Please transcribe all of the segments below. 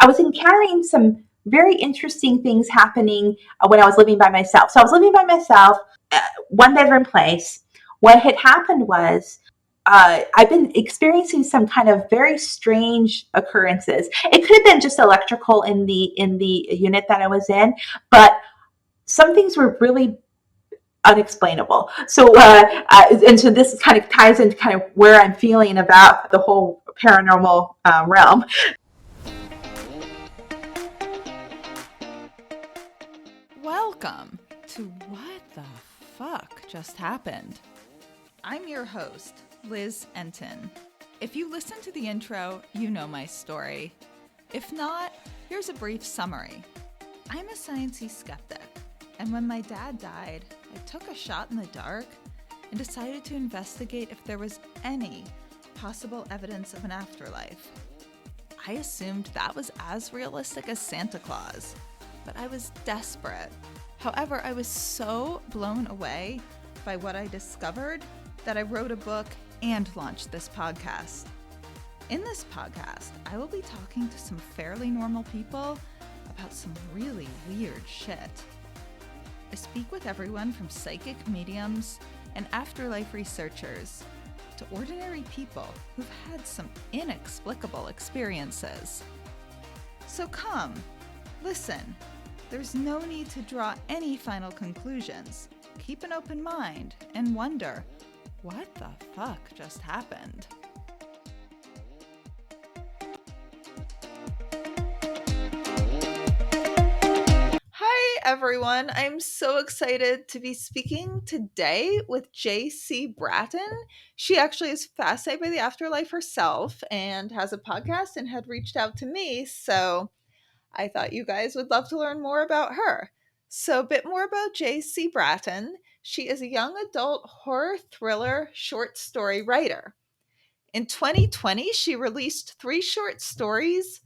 I was encountering some very interesting things happening when I was living by myself. So I was living by myself, one bedroom place. What had happened was I've been experiencing some kind of very strange occurrences. It could have been just electrical in the unit that I was in, but some things were really unexplainable. So, and so this kind of ties into kind of where I'm feeling about the whole paranormal realm. Welcome to What the Fuck Just Happened. I'm your host, Liz Enton. If you listen to the intro, you know my story. If not, here's a brief summary. I'm a sciencey skeptic, and when my dad died, I took a shot in the dark and decided to investigate if there was any possible evidence of an afterlife. I assumed that was as realistic as Santa Claus, but I was desperate. However, I was so blown away by what I discovered that I wrote a book and launched this podcast. In this podcast, I will be talking to some fairly normal people about some really weird shit. I speak with everyone from psychic mediums and afterlife researchers to ordinary people who've had some inexplicable experiences. So come, listen. There's no need to draw any final conclusions. Keep an open mind and wonder, what the fuck just happened? Hi everyone, I'm so excited to be speaking today with JC Bratton. She actually is fascinated by the afterlife herself and has a podcast and had reached out to me, so I thought you guys would love to learn more about her. So a bit more about JC Bratton. She is a young adult horror thriller short story writer. In 2020, she released 3 short stories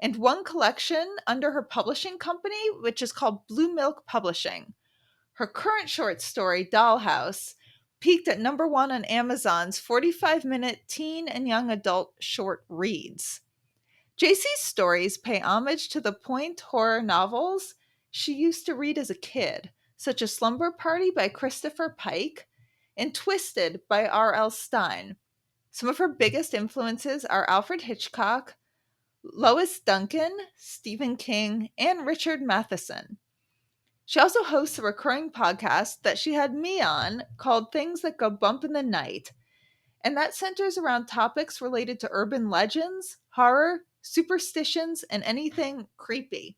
and 1 collection under her publishing company, which is called Blue Milk Publishing. Her current short story, Dollhouse, peaked at number 1 on Amazon's 45-minute teen and young adult short reads. JC's stories pay homage to the point horror novels she used to read as a kid, such as Slumber Party by Christopher Pike and Twisted by R.L. Stine. Some of her biggest influences are Alfred Hitchcock, Lois Duncan, Stephen King, and Richard Matheson. She also hosts a recurring podcast that she had me on called Things That Go Bump in the Night, and that centers around topics related to urban legends, horror, superstitions, and anything creepy.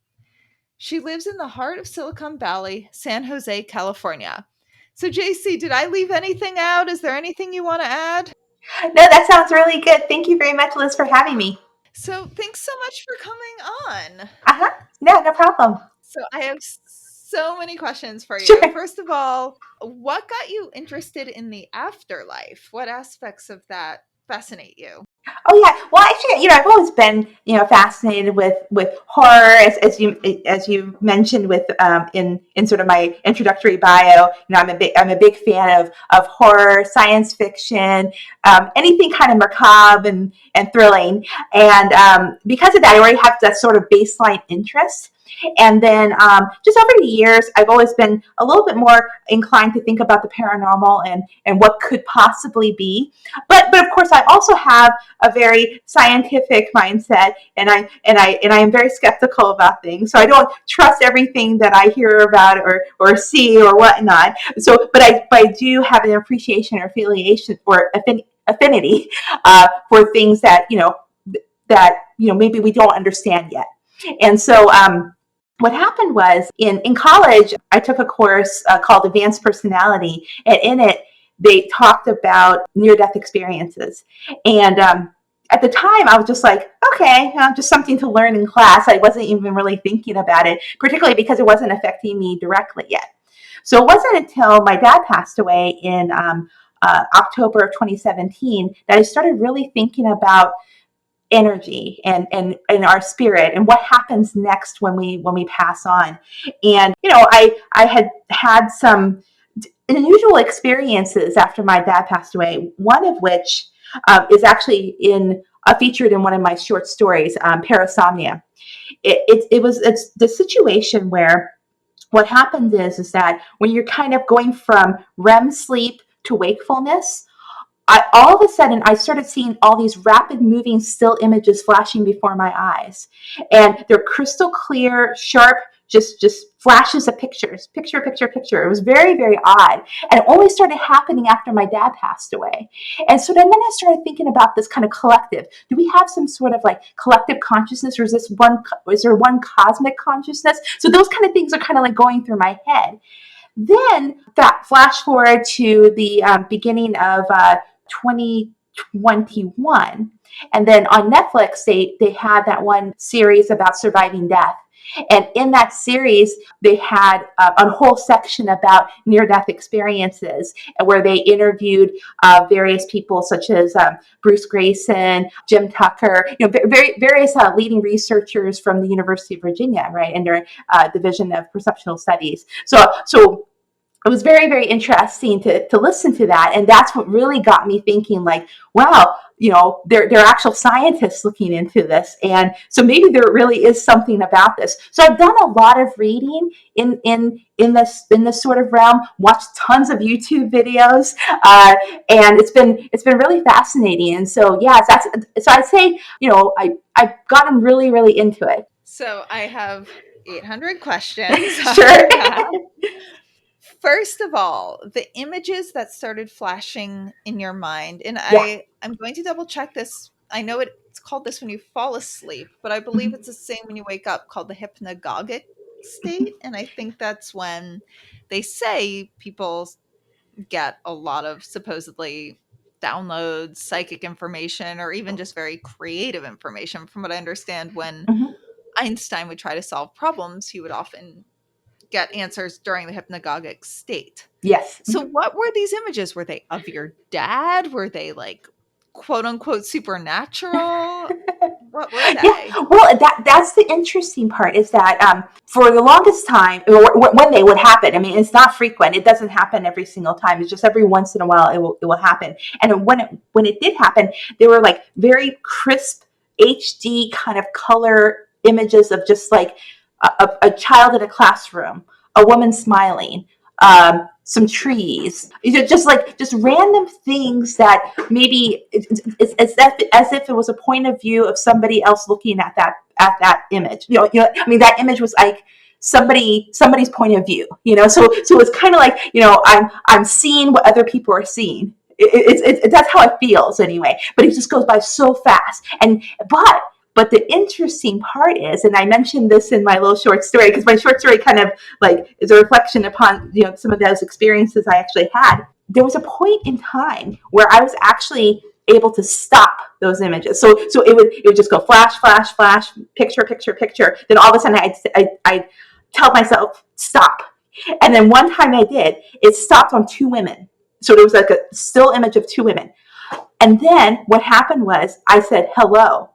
She lives in the heart of Silicon Valley, San Jose, California. So JC, did I leave anything out? Is there anything you want to add? No, that sounds really good. Thank you very much, Liz, for having me. So thanks so much for coming on. No problem. So I have so many questions for you. Sure. First of all, what got you interested in the afterlife? What aspects of that fascinate you? Oh yeah. Well, actually, I've always been, fascinated with horror, as you mentioned with in sort of my introductory bio. I'm a big fan of horror, science fiction, anything kind of macabre and thrilling. And because of that, I already have that sort of baseline interest. And then just over the years, I've always been a little bit more inclined to think about the paranormal and what could possibly be. But of course, I also have a very scientific mindset, and I am very skeptical about things. So I don't trust everything that I hear about or see or whatnot. So, but I do have an appreciation or affiliation or affinity for things that maybe we don't understand yet. And so what happened was in college, I took a course called Advanced Personality, and in it, they talked about near-death experiences. And at the time, I was just like, okay, just something to learn in class. I wasn't even really thinking about it, particularly because it wasn't affecting me directly yet. So it wasn't until my dad passed away in October of 2017 that I started really thinking about energy and our spirit and what happens next when we pass on. And I had some unusual experiences after my dad passed away, one of which is actually featured in one of my short stories, Parasomnia. It's the situation where what happens is that when you're kind of going from REM sleep to wakefulness, all of a sudden I started seeing all these rapid moving still images flashing before my eyes, and they're crystal clear, sharp, just flashes of pictures, picture. It was very, very odd, and it only started happening after my dad passed away. And so then I started thinking about this kind of collective. Do we have some sort of like collective consciousness, or is there one cosmic consciousness? So those kind of things are kind of like going through my head. Then that flash forward to the beginning of 2021. And then on Netflix, they had that one series about surviving death. And in that series, they had a whole section about near-death experiences, where they interviewed various people such as Bruce Grayson, Jim Tucker, various leading researchers from the University of Virginia, right, in their Division of Perceptual Studies. So it was very, very interesting to listen to that. And that's what really got me thinking, like, wow, there are actual scientists looking into this. And so maybe there really is something about this. So I've done a lot of reading in this sort of realm, watched tons of YouTube videos, and it's been really fascinating. And so, yeah, so I'd say, I've gotten really, really into it. So I have 800 questions. Sure. First of all, the images that started flashing in your mind, and Yeah. I'm going to double check this. I know it's called this when you fall asleep, but I believe Mhm. it's the same when you wake up, called the hypnagogic state. And I think that's when they say people get a lot of supposedly downloads, psychic information, or even just very creative information. From what I understand, when Mhm. Einstein would try to solve problems, he would often get answers during the hypnagogic state. Yes. So what were these images? Were they of your dad? Were they like quote unquote supernatural? What were Yeah, they? well, that's the interesting part, is that for the longest time, when they would happen, I mean, it's not frequent. It doesn't happen every single time. It's just every once in a while it will happen. And when it did happen, they were like very crisp HD kind of color images of just like a child in a classroom, a woman smiling, some trees, just random things that maybe as if it was a point of view of somebody else looking at that image. I mean, that image was like somebody's point of view. So it's kind of like, I'm seeing what other people are seeing. That's how it feels anyway. But it just goes by so fast. But the interesting part is, and I mentioned this in my little short story, because my short story kind of like is a reflection upon some of those experiences I actually had. There was a point in time where I was actually able to stop those images. So it would just go flash, flash, flash, picture. Then all of a sudden I tell myself stop, and then one time I did. It stopped on two women. So there was like a still image of two women, and then what happened was I said hello.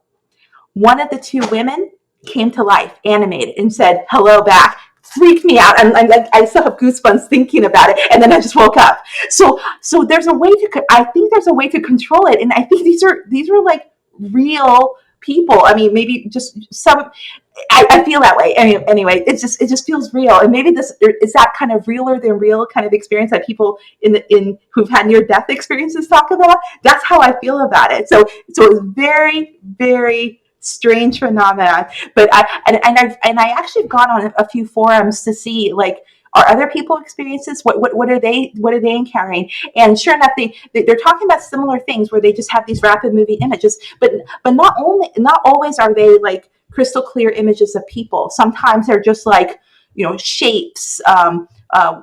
One of the two women came to life, animated, and said hello back. Freaked me out. I'm like, I still have goosebumps thinking about it, and then I just woke up. So there's a way to. I think there's a way to control it, and I think these are like real people. I mean, maybe just some. I feel that way. Anyway, it just feels real, and maybe this is that kind of realer than real kind of experience that people in who've had near death experiences talk about. That's how I feel about it. So it's very, very strange phenomenon. But I actually have gone on a few forums to see, like, are other people experiences, what are they encountering? And sure enough, they're talking about similar things, where they just have these rapid moving images, but not always are they like crystal clear images of people. Sometimes they're just like, shapes,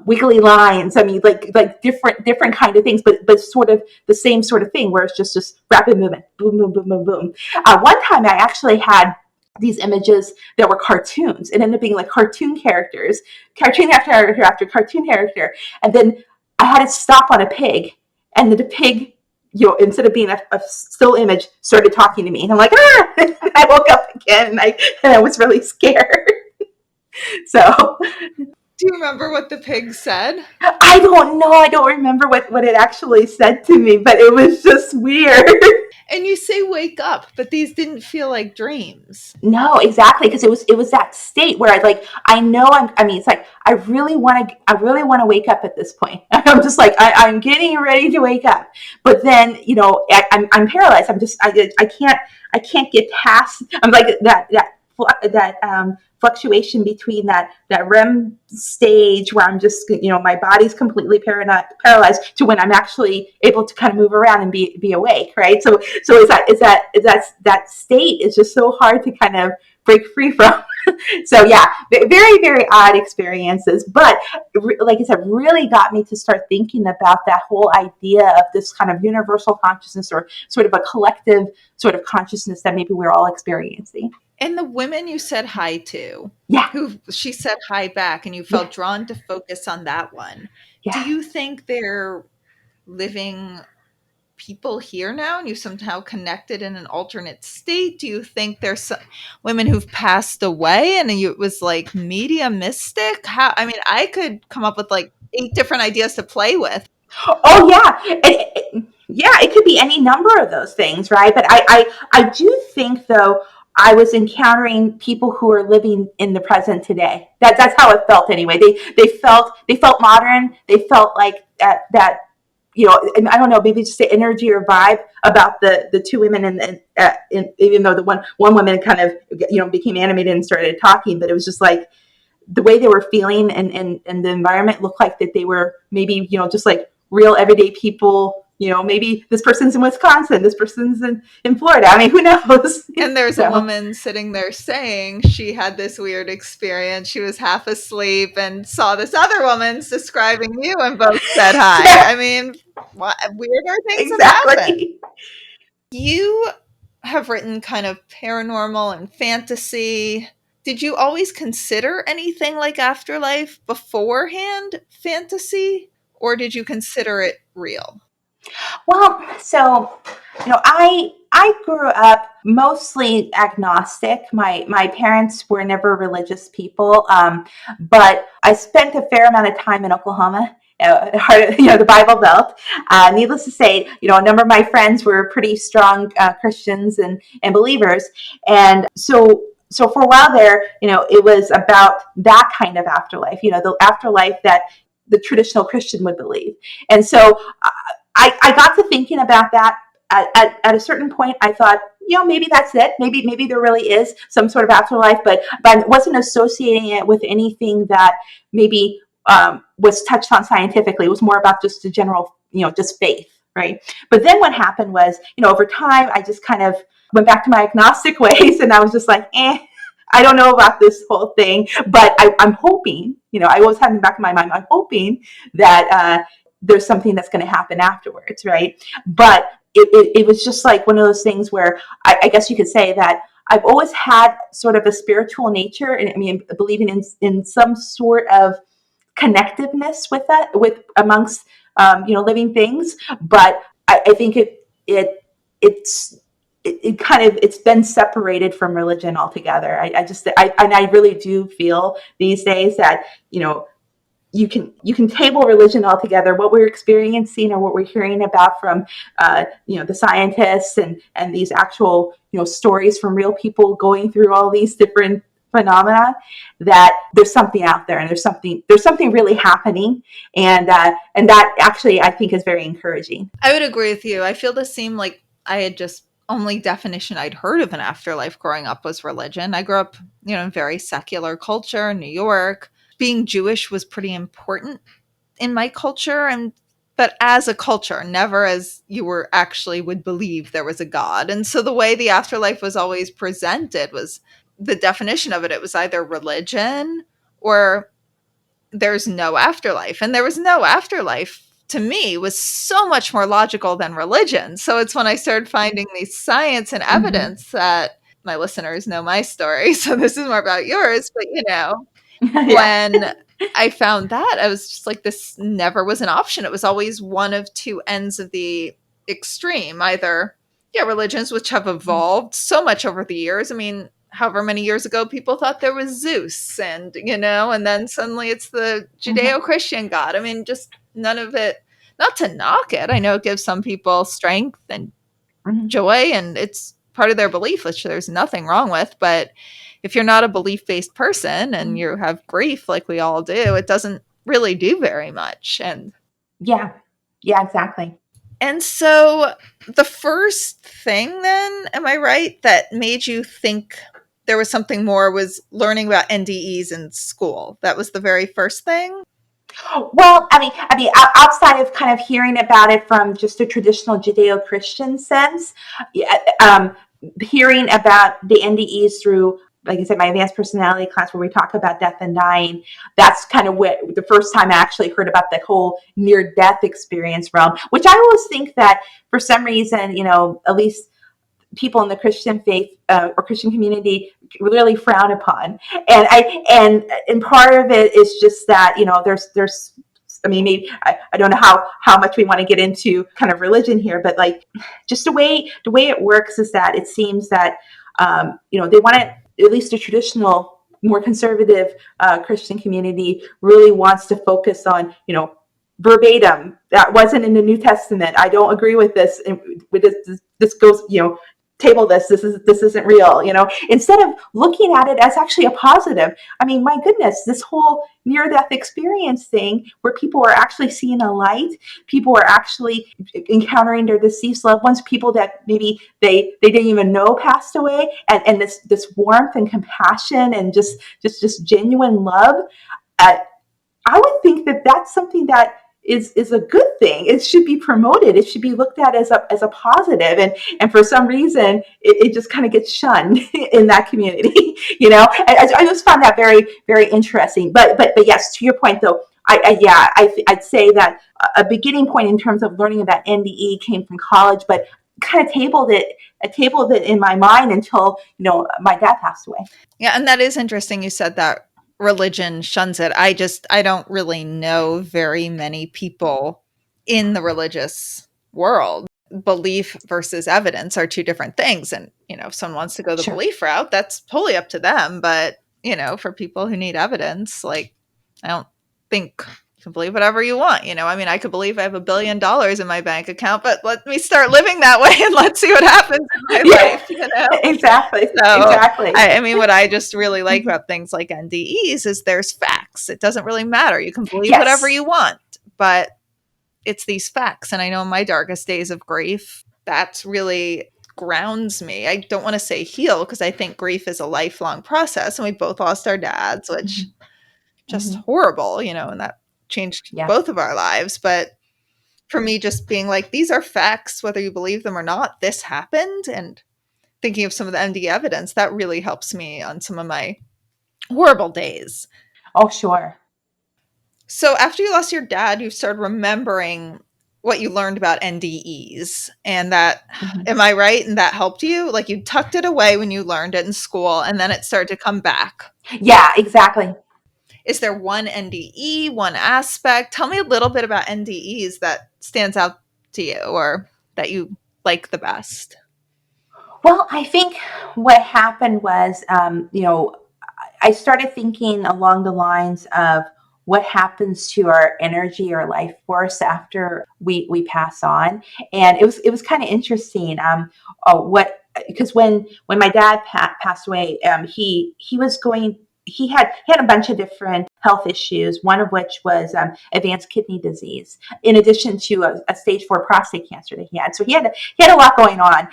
wiggly lines. I mean, like different kind of things, but sort of the same sort of thing, where it's just rapid movement, boom, boom, boom, boom, boom. One time I actually had these images that were cartoons. It ended up being like cartoon characters, cartoon after cartoon character, and then I had to stop on a pig, and the pig, instead of being a still image, started talking to me, and I'm like, ah! I woke up again, and I was really scared. So Do you remember what the pig said? I don't know. I don't remember what it actually said to me, but it was just weird. And you say wake up, but these didn't feel like dreams. No, exactly, because it was that state where I know I mean, it's like I really want to wake up at this point. I'm just like I'm getting ready to wake up, but then I'm paralyzed. I can't get past. I'm like that fluctuation between that REM stage where I'm just my body's completely paralyzed to when I'm actually able to kind of move around and be awake, right? So is that state is just so hard to kind of break free from. So yeah, very very odd experiences, but like I said, really got me to start thinking about that whole idea of this kind of universal consciousness, or sort of a collective sort of consciousness that maybe we're all experiencing. And the women you said hi to, Yeah, who she said hi back, and you yeah, felt drawn to focus on that one. Do yeah. you think they're living people here now and you somehow connected in an alternate state? Do you think there's some women who've passed away and it was like media mystic? How, I mean, I could come up with like 8 different ideas to play with. Oh yeah, yeah. It could be any number of those things, right? But I do think though I was encountering people who are living in the present today. That's how it felt anyway. They felt modern. They felt like that. And I don't know, maybe just the energy or vibe about the two women, and even though the one woman kind of became animated and started talking, but it was just like the way they were feeling, and the environment looked like that they were maybe just like real everyday people. Maybe this person's in Wisconsin, this person's in Florida. I mean, who knows? And there's a So woman sitting there saying she had this weird experience. She was half asleep and saw this other woman's describing you and both said hi. yeah, I mean, what weirder things have happened. exactly. You have written kind of paranormal and fantasy. Did you always consider anything like afterlife beforehand fantasy, or did you consider it real? Well, so I grew up mostly agnostic. My parents were never religious people, but I spent a fair amount of time in Oklahoma. Heart of, the Bible Belt. Needless to say, a number of my friends were pretty strong Christians and believers, and so for a while there, it was about that kind of afterlife. The afterlife that the traditional Christian would believe, and so I got to thinking about that. At a certain point, I thought, maybe that's it. Maybe there really is some sort of afterlife, but I wasn't associating it with anything that maybe was touched on scientifically. It was more about just the general, just faith, right? But then what happened was, over time, I just kind of went back to my agnostic ways, and I was just like, I don't know about this whole thing, but I'm hoping, I always have in the back of my mind, I'm hoping that there's something that's going to happen afterwards, right? But it was just like one of those things where I guess you could say that I've always had sort of a spiritual nature, and I mean, believing in some sort of connectiveness with amongst living things. But I think it's it kind of it's been separated from religion altogether. I really do feel these days that you can table religion altogether. What we're experiencing, or what we're hearing about from the scientists, and these actual stories from real people going through all these different phenomena, that there's something out there, and there's something really happening, and that actually I think is very encouraging. I would agree with you. I feel the same. Like, I had just only definition I'd heard of an afterlife growing up was religion. I grew up, in very secular culture in New York. Being Jewish was pretty important in my culture, and but as a culture, never as you were actually would believe there was a God. And so the way the afterlife was always presented was the definition of it. It was either religion or there's no afterlife. And there was no afterlife, to me, was so much more logical than religion. So it's when I started finding these science and Mm-hmm. evidence that my listeners know my story. So this is more about yours, but Yeah. when I found that, I was just like, this never was an option. It was always one of two ends of the extreme. Either, yeah, religions which have evolved so much over the years. I mean, however many years ago people thought there was Zeus, and then suddenly it's the Mm-hmm. Judeo-Christian God. I mean, just none of it, not to knock it. I know it gives some people strength and Mhm. joy, and it's part of their belief, which there's nothing wrong with. But if you're not a belief-based person and you have grief like we all do, it doesn't really do very much. Yeah. Yeah, exactly. And so the first thing then, am I right, that made you think there was something more was learning about NDEs in school? That was the very first thing? Well, outside of kind of hearing about it from just a traditional Judeo-Christian sense, yeah, hearing about the NDEs through, like I said, my advanced personality class where we talk about death and dying, that's kind of what the first time I actually heard about the whole near-death experience realm, which I always think that for some reason, at least people in the Christian faith or Christian community really frown upon. And part of it is just that, there's maybe I don't know how much we want to get into kind of religion here, but like just the way it works is that it seems that they want to, at least the traditional, more conservative Christian community really wants to focus on, verbatim, that wasn't in the New Testament. I don't agree with this. And with this goes, table this isn't real, instead of looking at it as actually a positive. I mean, my goodness, this whole near death experience thing where people are actually seeing a light, people are actually encountering their deceased loved ones, people that maybe they didn't even know passed away, and this warmth and compassion and just genuine love. uh, I would think that that's something that is a good thing. It should be promoted. It should be looked at as a positive. And for some reason, it just kind of gets shunned in that community. I just found that very, very interesting. But yes, to your point though, I'd say that a beginning point in terms of learning about NDE came from college, but kind of tabled it in my mind until my dad passed away. Yeah, and that is interesting you said that religion shuns it. I don't really know very many people in the religious world. Belief versus evidence are two different things. And, if someone wants to go the Sure. belief route, that's totally up to them. But, for people who need evidence, like, I don't think you can believe whatever you want. I could believe I have $1 billion in my bank account, but let me start living that way and let's see what happens in my Yeah, life. exactly, So, exactly. what I just really like about things like NDEs is there's facts. It doesn't really matter. You can believe whatever Yes. you want, but it's these facts. And I know in my darkest days of grief, that's really grounds me. I don't want to say heal because I think grief is a lifelong process. And we both lost our dads, which Mm-hmm. just Mm-hmm. horrible, and that changed Yeah. both of our lives. But for me, just being like, these are facts, whether you believe them or not, this happened. And thinking of some of the ND evidence, that really helps me on some of my horrible days. Oh, sure. So after you lost your dad, you started remembering what you learned about NDEs. And that, Mm-hmm. am I right? And that helped you? Like you tucked it away when you learned it in school, and then it started to come back. Yeah, exactly. Is there one NDE, one aspect? Tell me a little bit about NDEs that stands out to you or that you like the best. Well, I think what happened was, I started thinking along the lines of what happens to our energy or life force after we pass on, and it was kind of interesting. What Because when my dad passed away, he was going. He had a bunch of different health issues. One of which was advanced kidney disease, in addition to a stage 4 prostate cancer that he had. So he had a lot going on.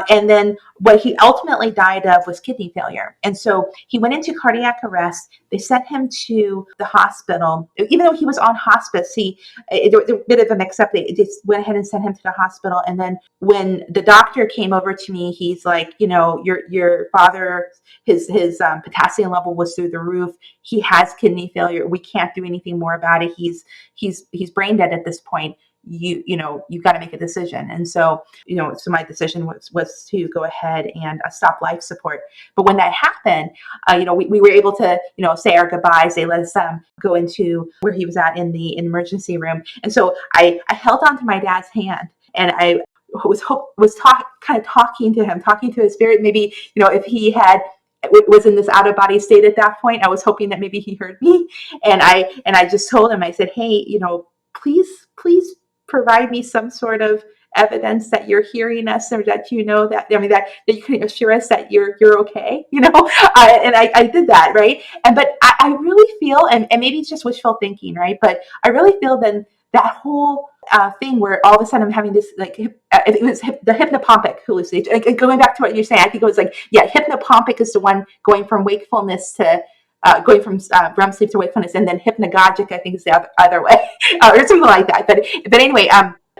And then what he ultimately died of was kidney failure. And so he went into cardiac arrest. They sent him to the hospital. Even though he was on hospice, there was a bit of a mix up. They just went ahead and sent him to the hospital. And then when the doctor came over to me, he's like, your father, his potassium level was through the roof. He has kidney failure. We can't do anything more about it. He's brain dead at this point. You've got to make a decision. And so my decision was to go ahead and stop life support. But when that happened, we were able to say our goodbyes. They let us go into where he was at in the emergency room. And so I held on to my dad's hand, and I kind of talking to him, talking to his spirit. Maybe if he was in this out of body state at that point, I was hoping that maybe he heard me. And I just told him, I said, hey, please provide me some sort of evidence that you're hearing us, or that you know that, I mean, that you can assure us that you're okay, and I did that, right? And but I really feel, and maybe it's just wishful thinking, right? But I really feel then that whole thing where all of a sudden I'm having this, like, it was the hypnopompic hallucination. Like, going back to what you're saying, I think it was like, yeah, hypnopompic is the one going from wakefulness to going from REM sleep to wakefulness, and then hypnagogic, I think, is the other way, or something like that. But anyway,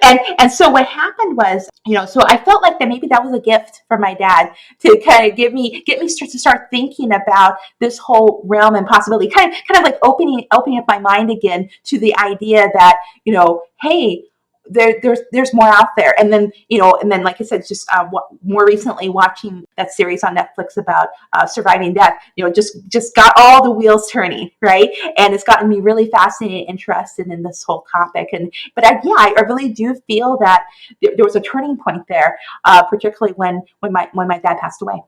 and so what happened was, so I felt like that maybe that was a gift from my dad to kind of get me to start thinking about this whole realm and possibility, kind of like opening up my mind again to the idea that, hey, there's more out there. And then, like I said, just more recently watching that series on Netflix about surviving death, just got all the wheels turning, right? And it's gotten me really fascinated, interested in this whole topic. But I really do feel that there was a turning point there, particularly when my dad passed away.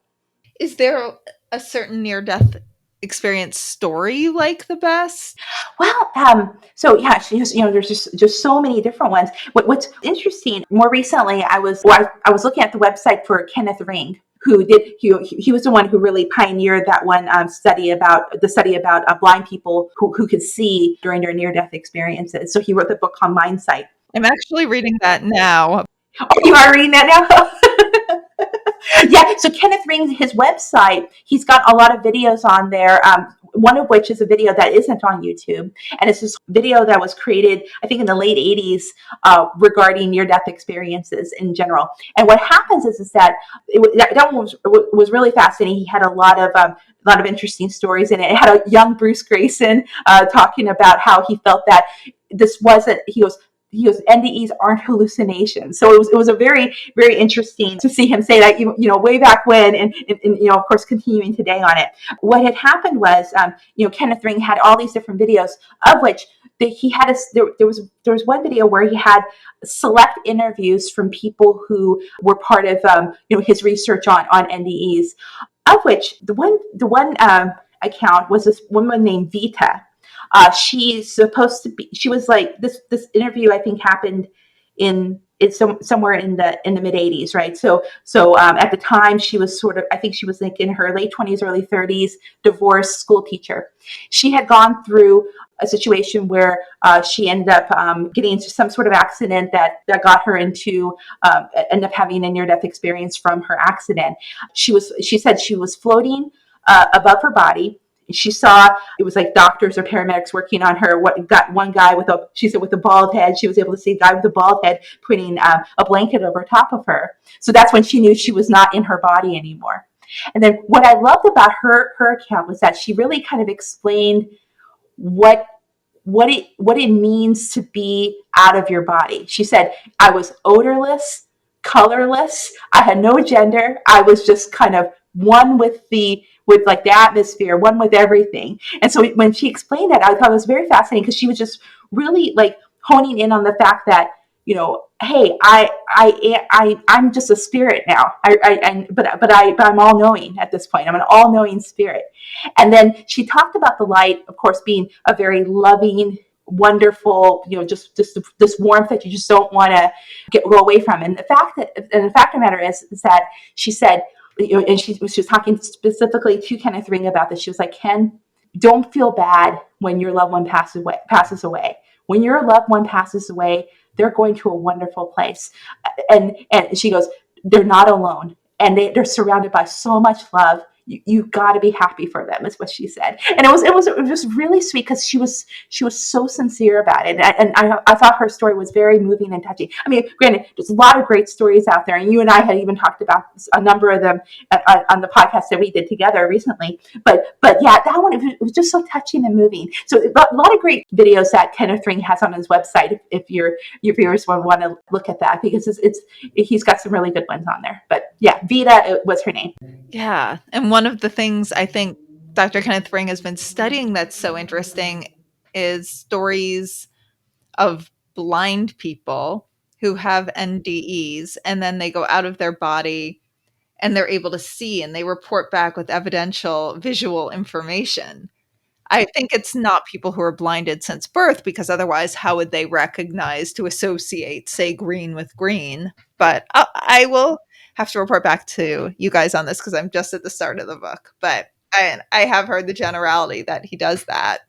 Is there a certain near death experience story you like the best? Well, so yeah, there's just so many different ones. What's interesting, more recently, I was looking at the website for Kenneth Ring, who he was the one who really pioneered that one study about blind people who could see during their near death experiences. So he wrote the book called Mindsight. I'm actually reading that now. Oh, you are reading that now? Yeah, so Kenneth Ring, his website, he's got a lot of videos on there. One of which is a video that isn't on YouTube, and it's this video that was created, I think, in the late '80s, regarding near-death experiences in general. And what happens is that that one was really fascinating. He had a lot of interesting stories in it. It had a young Bruce Grayson talking about how he felt that this wasn't. He goes, NDEs aren't hallucinations. So it was a very, very interesting to see him say that, way back when, and of course, continuing today on it. What had happened was, Kenneth Ring had all these different videos, of which he had there was one video where he had select interviews from people who were part of, his research on NDEs, of which the one account was this woman named Vita. She was like, this interview, I think, happened somewhere in the mid '80s, right? So at the time, she was I think she was like in her late 20s, early 30s, divorced school teacher. She had gone through a situation where she ended up getting into some sort of accident that got her into ended up having a near death experience from her accident. She said she was floating above her body. She saw, it was like doctors or paramedics working on her. Got one guy she said, with a bald head. She was able to see a guy with a bald head putting a blanket over top of her. So that's when she knew she was not in her body anymore. And then what I loved about her account was that she really kind of explained what it means to be out of your body. She said, I was odorless, colorless. I had no gender. I was just kind of one with like the atmosphere, one with everything. And so when she explained that, I thought it was very fascinating, because she was just really like honing in on the fact that, hey, I'm just a spirit now. But I'm all knowing at this point. I'm an all knowing spirit. And then she talked about the light, of course, being a very loving, wonderful, just this warmth that you just don't want to go away from. And the fact of the matter is that she said, and she was talking specifically to Kenneth Ring about this. She was like, Ken, don't feel bad when your loved one passes away. When your loved one passes away, they're going to a wonderful place. And she goes, they're not alone. And they're surrounded by so much love. You got to be happy for them, is what she said. And it was just really sweet, because she was so sincere about it. And I thought her story was very moving and touching. I mean, granted, there's a lot of great stories out there, and you and I had even talked about a number of them on the podcast that we did together recently. But yeah, that one, it was just so touching and moving. So a lot of great videos that Kenneth Ring has on his website, if your viewers want to look at that, because he's got some really good ones on there. But yeah, Vita was her name. Yeah. And one of the things I think Dr. Kenneth Ring has been studying that's so interesting is stories of blind people who have NDEs, and then they go out of their body and they're able to see, and they report back with evidential visual information. I think it's not people who are blinded since birth, because otherwise, how would they recognize to associate, say, green with green? But I will have to report back to you guys on this because I'm just at the start of the book. But I have heard the generality that he does that.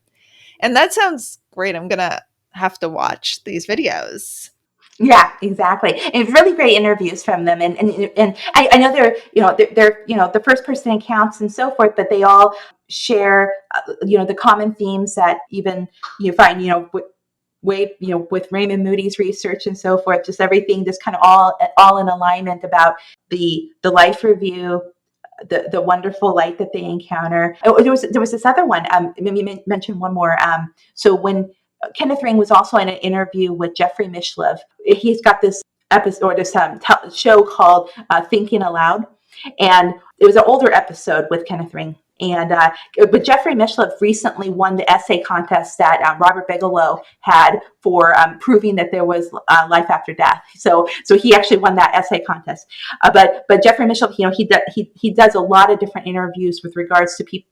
And that sounds great. I'm going to have to watch these videos. Yeah, exactly. And it's really great interviews from them, and I know they're the first person accounts and so forth, but they all share the common themes that even you find way with Raymond Moody's research and so forth. Just everything, just kind of all in alignment about the life review, the wonderful light that they encounter. Oh, there was this other one. Maybe mention one more. So when Kenneth Ring was also in an interview with Jeffrey Mishlev, he's got this episode or this show called Thinking Aloud, and it was an older episode with Kenneth Ring. And but Jeffrey Mishlev recently won the essay contest that Robert Bigelow had for proving that there was life after death. So he actually won that essay contest. But Jeffrey Mishlev, he does a lot of different interviews with regards to people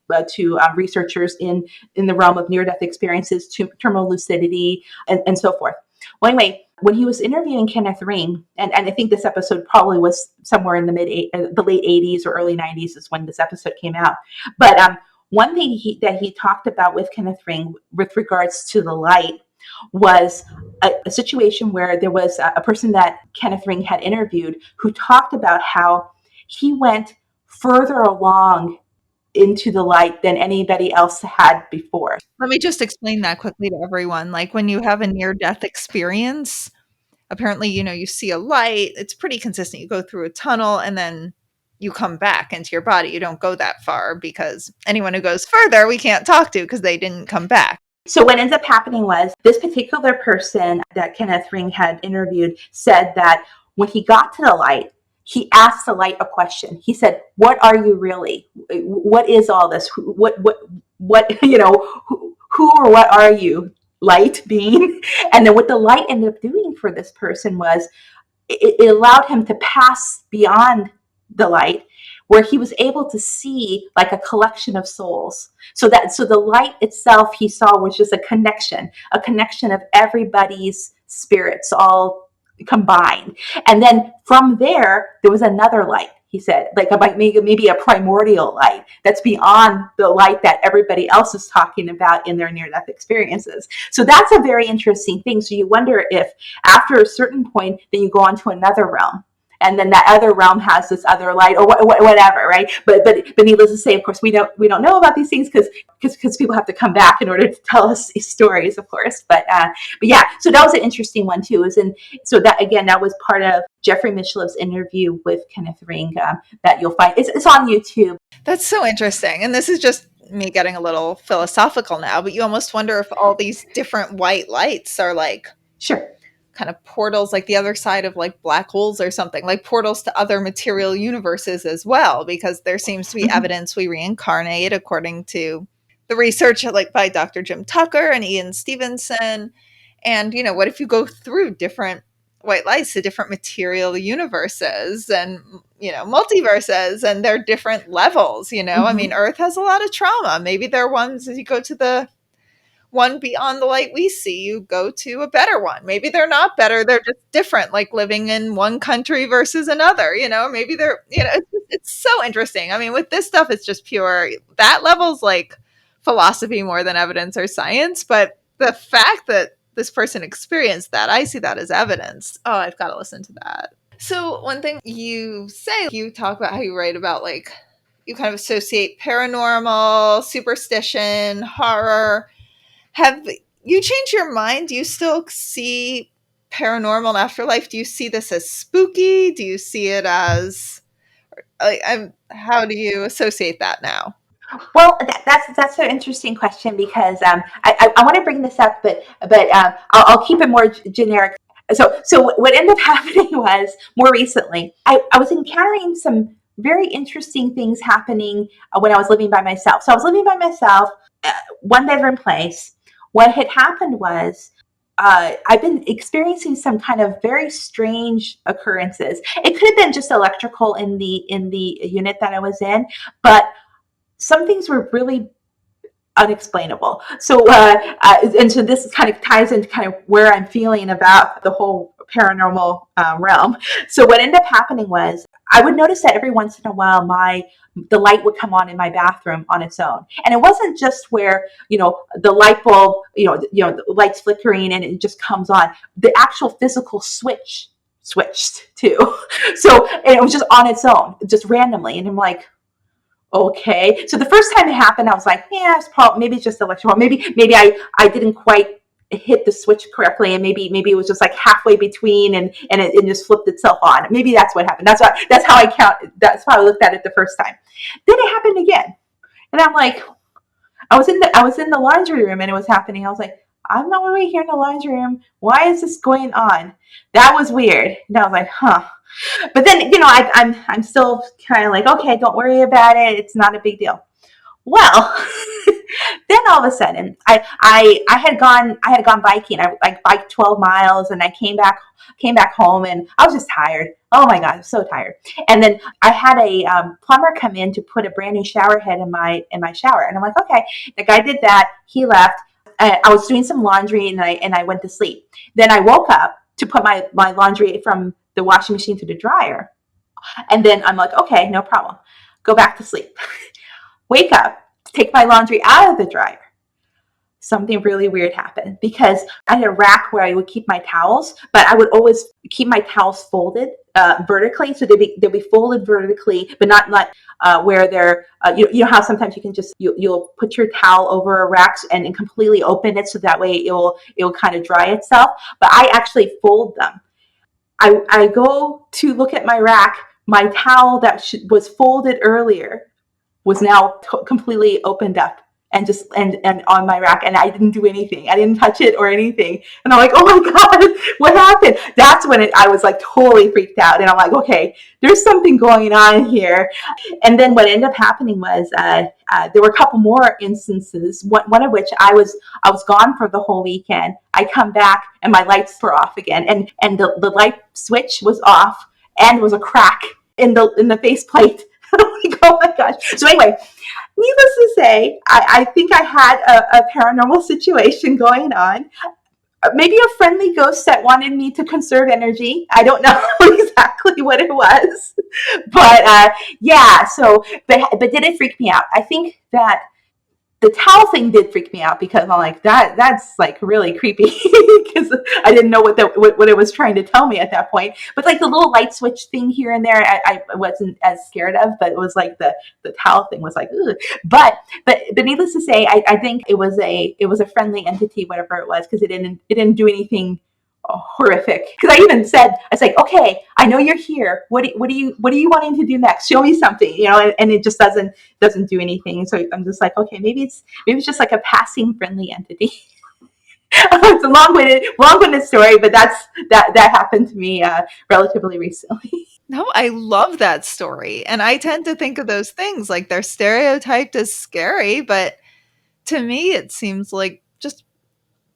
researchers in the realm of near death experiences, terminal lucidity, and so forth. Well, anyway, when he was interviewing Kenneth Ring, and I think this episode probably was somewhere in the late 80s or early 90s is when this episode came out. But one thing that he talked about with Kenneth Ring with regards to the light was a situation where there was a person that Kenneth Ring had interviewed who talked about how he went further along into the light than anybody else had before. Let me just explain that quickly to everyone. Like when you have a near death experience, apparently, you see a light. It's pretty consistent. You go through a tunnel and then you come back into your body. You don't go that far because anyone who goes further, we can't talk to because they didn't come back. So what ends up happening was this particular person that Kenneth Ring had interviewed said that when he got to the light, he asked the light a question. He said, "What are you really? What is all this? What, who or what are you, light being?" And then what the light ended up doing for this person was it allowed him to pass beyond the light, where he was able to see like a collection of souls. So the light itself he saw was just a connection of everybody's spirits all combined. And then from there was another light. He said, like maybe a primordial light that's beyond the light that everybody else is talking about in their near-death experiences. So that's a very interesting thing. So you wonder if after a certain point, then you go on to another realm. And then that other realm has this other light, or whatever, right? But needless to say, of course, we don't know about these things because people have to come back in order to tell us these stories, of course. But yeah, so that was an interesting one too. So that again, that was part of Jeffrey Mishlev's interview with Kenneth Ring that you'll find. It's on YouTube. That's so interesting. And this is just me getting a little philosophical now, but you almost wonder if all these different white lights are like Sure. kind of portals, like the other side of like black holes or something, like portals to other material universes as well, because there seems to be evidence we reincarnate according to the research like by Dr. Jim Tucker and Ian Stevenson. And, what if you go through different white lights to different material universes and, multiverses, and they're different levels, I mean, Earth has a lot of trauma. Maybe there are ones as you go to the one beyond the light we see, you go to a better one. Maybe they're not better, they're just different, like living in one country versus another, maybe they're, it's so interesting. I mean, with this stuff, it's just pure, that level's like philosophy more than evidence or science. But the fact that this person experienced that, I see that as evidence. Oh, I've got to listen to that. So one thing you say, you talk about how you write about like, you kind of associate paranormal, superstition, horror. Have you changed your mind? Do you still see paranormal and afterlife? Do you see this as spooky? Do you see it as how do you associate that now? Well, that's an interesting question because I want to bring this up, but I'll keep it more generic. So what ended up happening was more recently, I was encountering some very interesting things happening when I was living by myself. So I was living by myself, one bedroom place. What had happened was I've been experiencing some kind of very strange occurrences. It could have been just electrical in the unit that I was in, but some things were really unexplainable. So, and so this kind of ties into kind of where I'm feeling about the whole paranormal realm. So, what ended up happening was I would notice that every once in a while, the light would come on in my bathroom on its own, and it wasn't just where the light bulb, the light's flickering and it just comes on. The actual physical switched too. So, and it was just on its own, just randomly, and I'm like, okay. So the first time it happened, I was like, yeah, it's probably maybe it's just electrical. Maybe I didn't quite hit the switch correctly, and maybe it was just like halfway between, and it just flipped itself on. Maybe that's what happened. That's how I count. That's how I looked at it the first time. Then it happened again, and I'm like, I was in the laundry room, and it was happening. I was like, I'm not way here in the laundry room. Why is this going on? That was weird. And I was like, huh. But then I'm still kind of like, okay, don't worry about it. It's not a big deal. Well, then all of a sudden, I had gone biking. I like biked 12 miles, and I came back home, and I was just tired. Oh my god, I was so tired. And then I had a plumber come in to put a brand new shower head in my shower, and I'm like, okay. The guy did that. He left. I was doing some laundry, and I went to sleep. Then I woke up to put my laundry from the washing machine to the dryer, and then I'm like, okay, no problem. Go back to sleep. Wake up, take my laundry out of the dryer. Something really weird happened because I had a rack where I would keep my towels, but I would always keep my towels folded vertically, so they'd be folded vertically, but not where they're. You know how sometimes you can just you'll put your towel over a rack and completely open it so that way it'll kind of dry itself. But I actually fold them. I go to look at my rack. My towel that was folded earlier was now completely opened up and on my rack, and I didn't do anything. I didn't touch it or anything. And I'm like, oh my god, what happened? That's when I was like totally freaked out, and I'm like, okay, there's something going on here. And then what ended up happening was there were a couple more instances. One of which I was gone for the whole weekend. I come back and my lights were off again, and the light switch was off, and there was a crack in the faceplate. Like, oh my gosh. So anyway, needless to say, I think I had a paranormal situation going on. Maybe a friendly ghost that wanted me to conserve energy. I don't know exactly what it was, but yeah. So, but did it freak me out? I think that the towel thing did freak me out because I'm like, that's like really creepy because I didn't know what it was trying to tell me at that point. But like the little light switch thing here and there, I wasn't as scared of, but it was like the towel thing was like, ugh. But needless to say, I think it was a friendly entity, whatever it was, because it didn't do anything horrific. Because I was like, okay, I know you're here. What are you wanting to do next? Show me something, and it just doesn't do anything. So I'm just like, okay, maybe it's just like a passing friendly entity. It's a long-winded story, but that happened to me relatively recently. No, I love that story. And I tend to think of those things like they're stereotyped as scary, but to me, it seems like just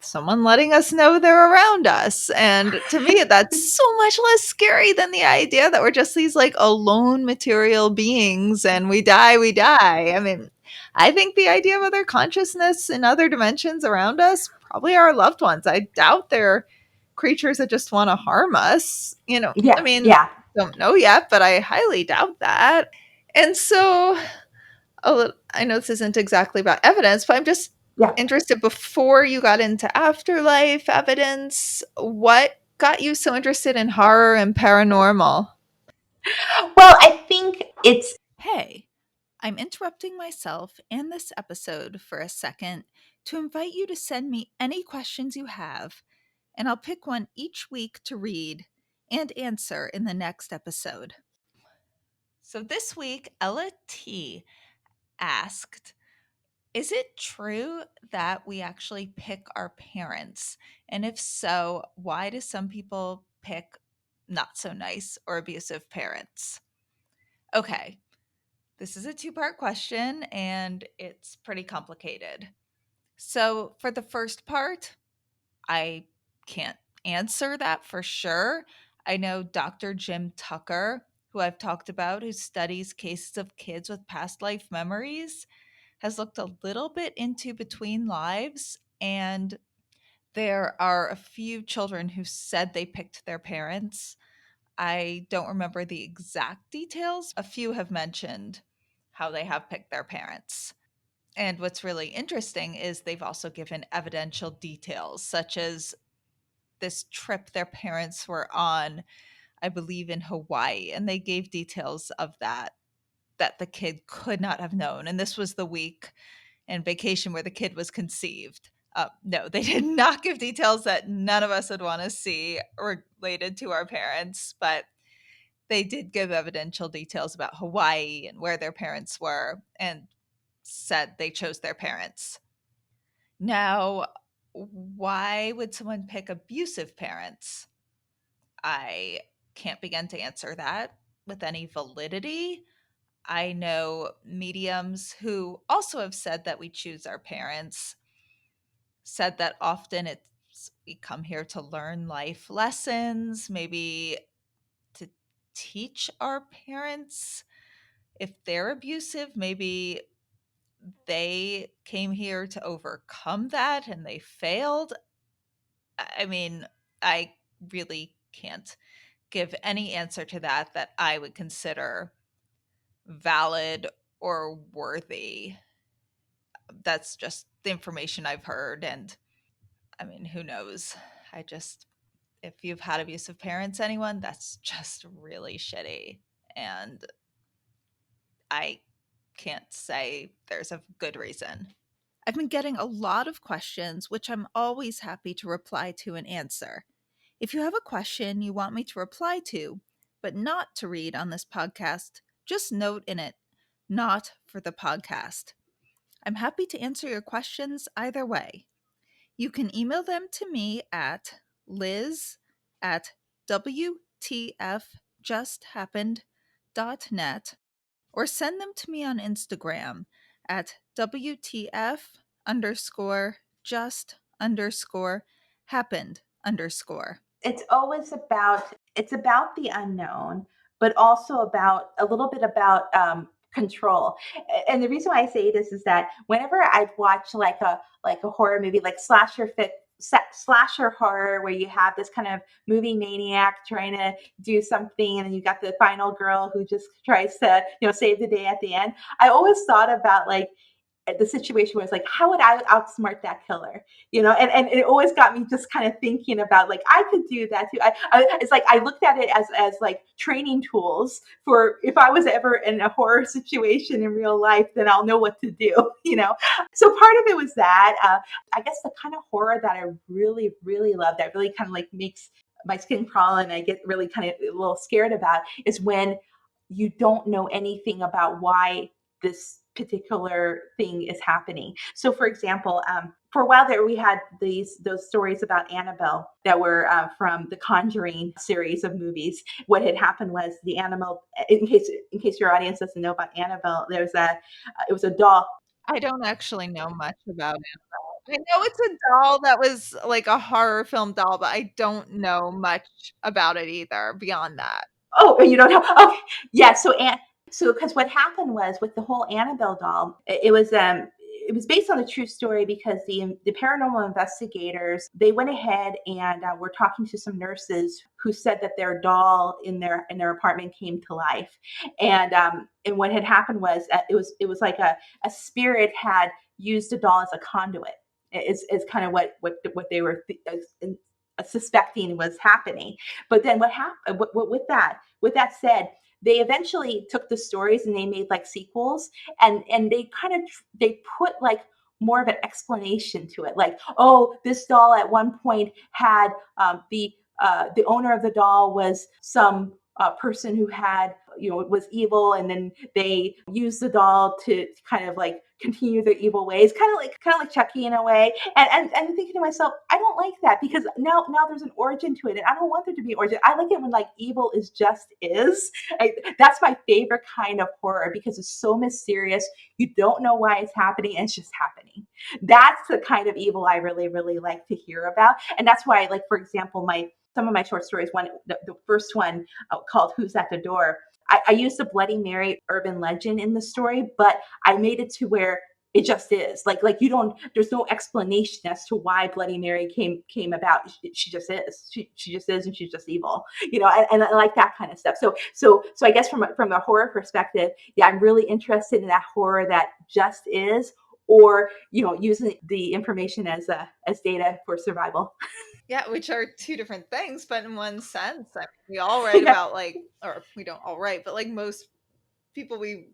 someone letting us know they're around us. And to me, that's so much less scary than the idea that we're just these like alone material beings and we die, we die. I mean, I think the idea of other consciousness in other dimensions around us probably are our loved ones. I doubt they're creatures that just want to harm us. I Yeah, mean, yeah, don't know yet, but I highly doubt that. And so I know this isn't exactly about evidence, but I'm just yeah. interested before you got into afterlife evidence, what got you so interested in horror and paranormal? Well, I think it's Hey, I'm interrupting myself and this episode for a second to invite you to send me any questions you have, and I'll pick one each week to read and answer in the next episode. So this week, Ella T asked, is it true that we actually pick our parents? And if so, why do some people pick not so nice or abusive parents? Okay, this is a two-part question and it's pretty complicated. So, for the first part, I can't answer that for sure. I know Dr. Jim Tucker, who I've talked about, who studies cases of kids with past life memories, has looked a little bit into between lives, and there are a few children who said they picked their parents. I don't remember the exact details. A few have mentioned how they have picked their parents. And what's really interesting is they've also given evidential details, such as this trip their parents were on, I believe in Hawaii, and they gave details of that the kid could not have known. And this was the week and vacation where the kid was conceived. No, they did not give details that none of us would want to see related to our parents, but they did give evidential details about Hawaii and where their parents were and said they chose their parents. Now, why would someone pick abusive parents? I can't begin to answer that with any validity. I know mediums who also have said that we choose our parents, said that often it's we come here to learn life lessons, maybe to teach our parents if they're abusive, maybe they came here to overcome that and they failed. I mean, I really can't give any answer to that I would consider valid or worthy. That's just the information I've heard. And I mean, who knows? I just, if you've had abusive parents, anyone, that's just really shitty. And I can't say there's a good reason. I've been getting a lot of questions, which I'm always happy to reply to and answer. If you have a question you want me to reply to, but not to read on this podcast, just note in it, not for the podcast. I'm happy to answer your questions either way. You can email them to me at liz@wtfjusthappened.net or send them to me on Instagram at WTF underscore just underscore happened underscore. It's about the unknown, but also about a little bit about control. And the reason why I say this is that whenever I've watched like a horror movie, like slasher horror, where you have this kind of movie maniac trying to do something, and then you got the final girl who just tries to save the day at the end. I always thought about like the situation where it's like, how would I outsmart that killer? And it always got me just kind of thinking about like, I could do that too. It's like, I looked at it as like training tools for if I was ever in a horror situation in real life, then I'll know what to do. So part of it was that, I guess the kind of horror that I really, really love, that really kind of like makes my skin crawl and I get really kind of a little scared about, is when you don't know anything about why this particular thing is happening. So, for example, for a while there, we had those stories about Annabelle that were from the Conjuring series of movies. What had happened was the Annabelle. In case your audience doesn't know about Annabelle, it was a doll. I don't actually know much about it. I know it's a doll that was like a horror film doll, but I don't know much about it either beyond that. Oh, you don't know? Okay, yeah. So because what happened was with the whole Annabelle doll, it was based on a true story, because the paranormal investigators, they went ahead and were talking to some nurses who said that their doll in their apartment came to life, and what had happened was it was like a spirit had used a doll as a conduit. Is kind of what they were suspecting was happening. But then what happened with that said, they eventually took the stories and they made like sequels, and they put like more of an explanation to it, like, oh, this doll at one point had the owner of the doll was some person who had was evil, and then they used the doll to kind of like continue their evil ways, kind of like Chucky in a way. And thinking to myself, I don't like that, because now there's an origin to it, and I don't want there to be an origin. I like it when like evil is just is. That's my favorite kind of horror, because it's so mysterious. You don't know why it's happening, and it's just happening. That's the kind of evil I really, really like to hear about. And that's why, like, for example, some of my short stories, the first one called Who's at the Door, I used the Bloody Mary urban legend in the story, but I made it to where it just is. Like you don't. There's no explanation as to why Bloody Mary came about. She just is. She just is, and she's just evil. And I like that kind of stuff. So I guess from a horror perspective, yeah, I'm really interested in that horror that just is, or using the information as data for survival. Yeah, which are two different things, but in one sense, I mean, we all write Yeah. about or we don't all write, but like most people, we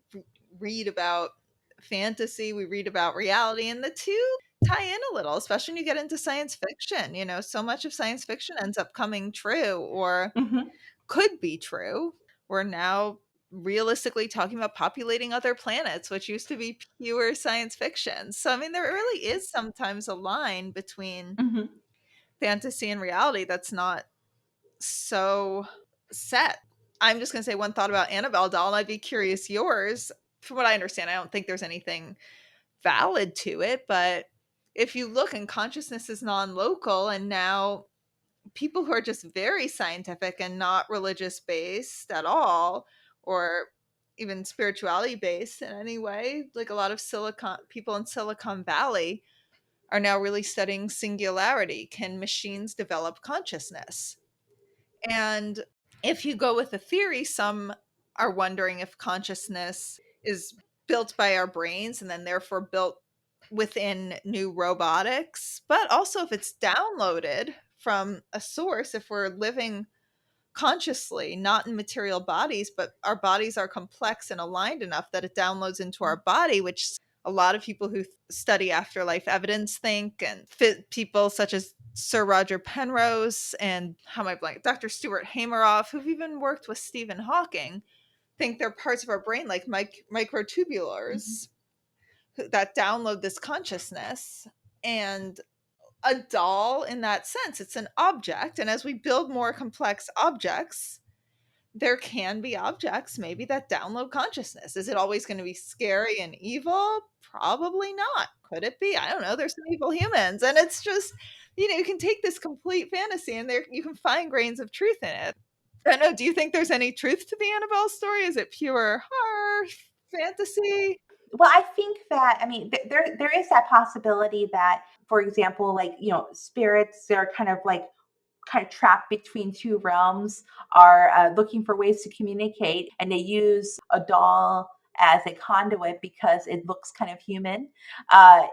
read about fantasy, we read about reality, and the two tie in a little, especially when you get into science fiction. So much of science fiction ends up coming true or Mm-hmm. could be true. We're now realistically talking about populating other planets, which used to be pure science fiction. So, I mean, there really is sometimes a line between Mm-hmm. fantasy and reality that's not so set. I'm just going to say one thought about Annabelle doll, and I'd be curious yours. From what I understand, I don't think there's anything valid to it, but if you look and consciousness is non-local, and now people who are just very scientific and not religious based at all, or even spirituality based in any way, like a lot of silicon people in Silicon Valley are now really studying singularity. Can machines develop consciousness? And if you go with the theory, some are wondering if consciousness is built by our brains and then therefore built within new robotics, but also if it's downloaded from a source, if we're living consciously, not in material bodies, but our bodies are complex and aligned enough that it downloads into our body, which a lot of people who study afterlife evidence think, and fit people such as Sir Roger Penrose and how am I blank? Dr. Stuart Hameroff, who've even worked with Stephen Hawking, think they're parts of our brain like microtubulars that download this consciousness. And a doll, in that sense, it's an object. And as we build more complex objects, there can be objects maybe that download consciousness. Is it always going to be scary and evil? Probably not. Could it be? I don't know. There's some evil humans. And it's just, you can take this complete fantasy and there you can find grains of truth in it. I don't know. Do you think there's any truth to the Annabelle story? Is it pure horror, fantasy? Well, I think that, I mean, there is that possibility that, for example, like, spirits, they're kind of trapped between two realms, are looking for ways to communicate, and they use a doll as a conduit because it looks kind of human. I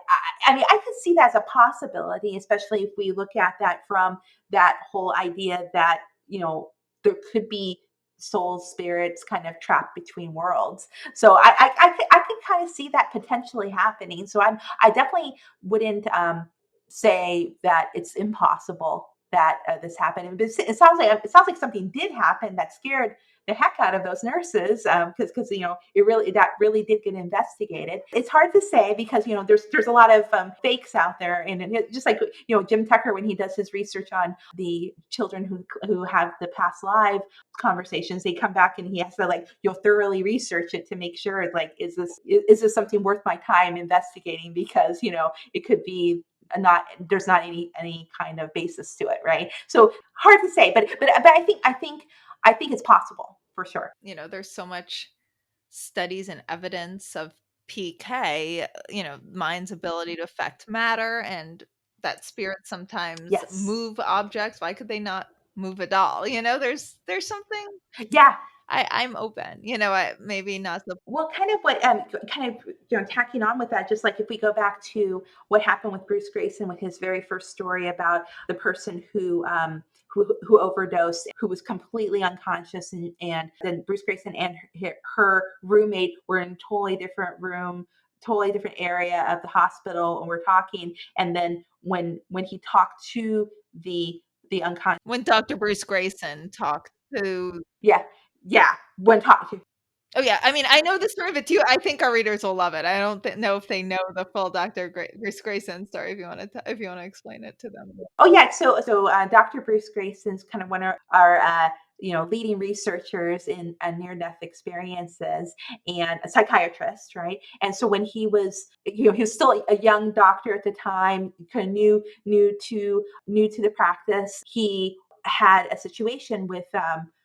mean, I could see that as a possibility, especially if we look at that from that whole idea that, there could be souls, spirits kind of trapped between worlds. So I could kind of see that potentially happening. So I definitely wouldn't say that it's impossible that this happened. But it sounds like something did happen that scared the heck out of those nurses, because that really did get investigated. It's hard to say because there's a lot of fakes out there, and just like Jim Tucker, when he does his research on the children who have the past live conversations, they come back and he has to thoroughly research it to make sure, like, is this something worth my time investigating, because it could be not, there's not any kind of basis to it, right? So hard to say, but I think it's possible for sure. There's so much studies and evidence of PK, mind's ability to affect matter, and that spirits sometimes Yes. move objects. Why could they not move a doll? There's something. Yeah. I'm open. Maybe not so. Well, kind of what, kind of, tacking on with that, just like if we go back to what happened with Bruce Grayson with his very first story about the person who overdosed, who was completely unconscious, and then Bruce Grayson and her roommate were in totally different room, totally different area of the hospital, and we're talking, and then when he talked to the unconscious, When Dr. Bruce Grayson talked to. yeah, yeah, when talking. Oh yeah, I mean, I know the story, but I think our readers will love it. I don't know if they know the full Bruce Grayson story. If you want to explain it to them. Oh yeah, so Dr. Bruce Grayson's kind of one of our leading researchers in near-death experiences, and a psychiatrist, right? And so when he was still a young doctor at the time, kind of new to the practice. He had a situation with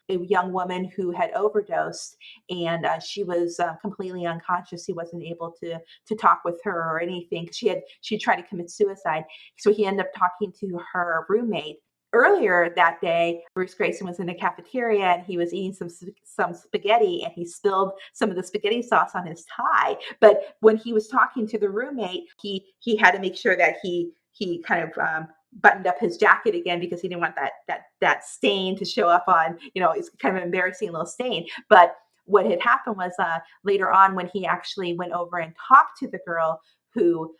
a young woman who had overdosed, and she was completely unconscious. He wasn't able to talk with her or anything. She tried to commit suicide. So he ended up talking to her roommate. Earlier that day, Bruce Grayson was in the cafeteria and he was eating some spaghetti, and he spilled some of the spaghetti sauce on his tie. But when he was talking to the roommate, he had to make sure that he kind of buttoned up his jacket again, because he didn't want that stain to show up on, it's kind of an embarrassing little stain. But what had happened was, later on, when he actually went over and talked to the girl who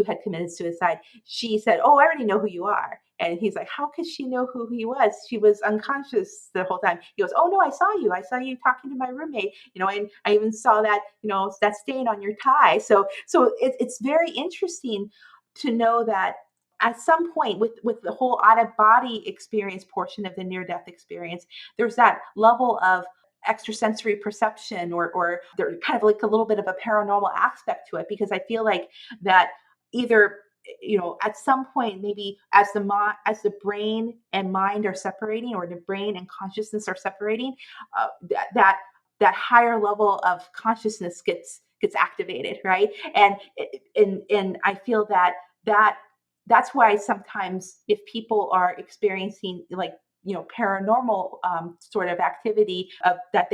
had committed suicide, she said, "Oh, I already know who you are." And he's like, "How could she know who he was? She was unconscious the whole time." He goes, "Oh no, I saw you. I saw you talking to my roommate. And I even saw that, that stain on your tie." So it's very interesting to know that at some point, with the whole out of body experience portion of the near death experience, there's that level of extrasensory perception, or there's kind of like a little bit of a paranormal aspect to it, because I feel like that either, at some point, maybe as the brain and mind are separating, or the brain and consciousness are separating, that higher level of consciousness gets activated, right? And I feel that that's why sometimes, if people are experiencing, like, paranormal sort of activity, that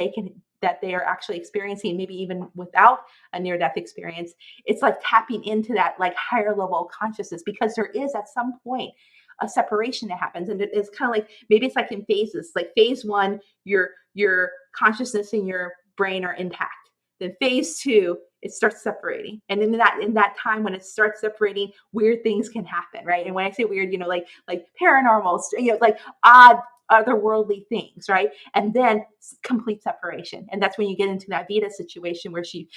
they are actually experiencing, maybe even without a near death experience, it's like tapping into that, like, higher level of consciousness, because there is at some point a separation that happens. And it's kind of like, maybe it's like in phases. Like phase one, your consciousness and your brain are intact. Then phase two, it starts separating. And in that time when it starts separating, weird things can happen, right? And when I say weird, like paranormal, like odd otherworldly things, right? And then complete separation. And that's when you get into that Vita situation, where she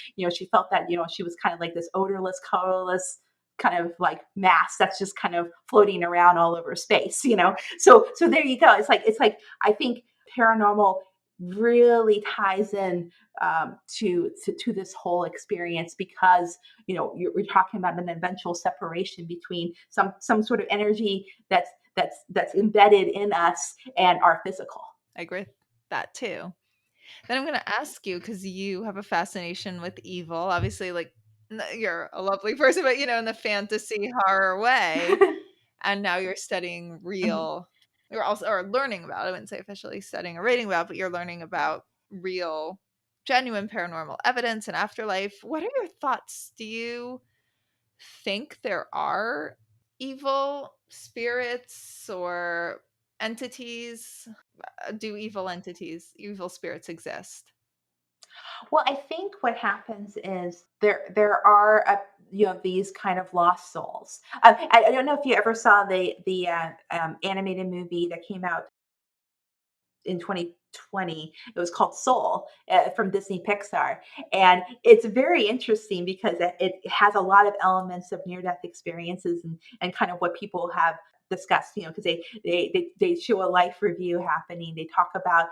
felt that, she was kind of like this odorless, colorless kind of like mass that's just kind of floating around all over space. So there you go. It's like I think paranormal really ties in, to this whole experience, because we're talking about an eventual separation between some sort of energy that's embedded in us and our physical. I agree with that too. Then I'm going to ask you, because you have a fascination with evil. Obviously, like, you're a lovely person, but in the fantasy horror way. And now you're studying Mhm. real, or learning about, I wouldn't say officially studying or reading about, but you're learning about real, genuine paranormal evidence and afterlife. What are your thoughts? Do you think there are evil spirits or entities? Do evil spirits exist? Well, I think what happens is there are these kind of lost souls. I don't know if you ever saw the animated movie that came out in 2020. It was called Soul, from Disney Pixar, and it's very interesting because it has a lot of elements of near death experiences, and kind of what people have discussed. Because they show a life review happening. They talk about,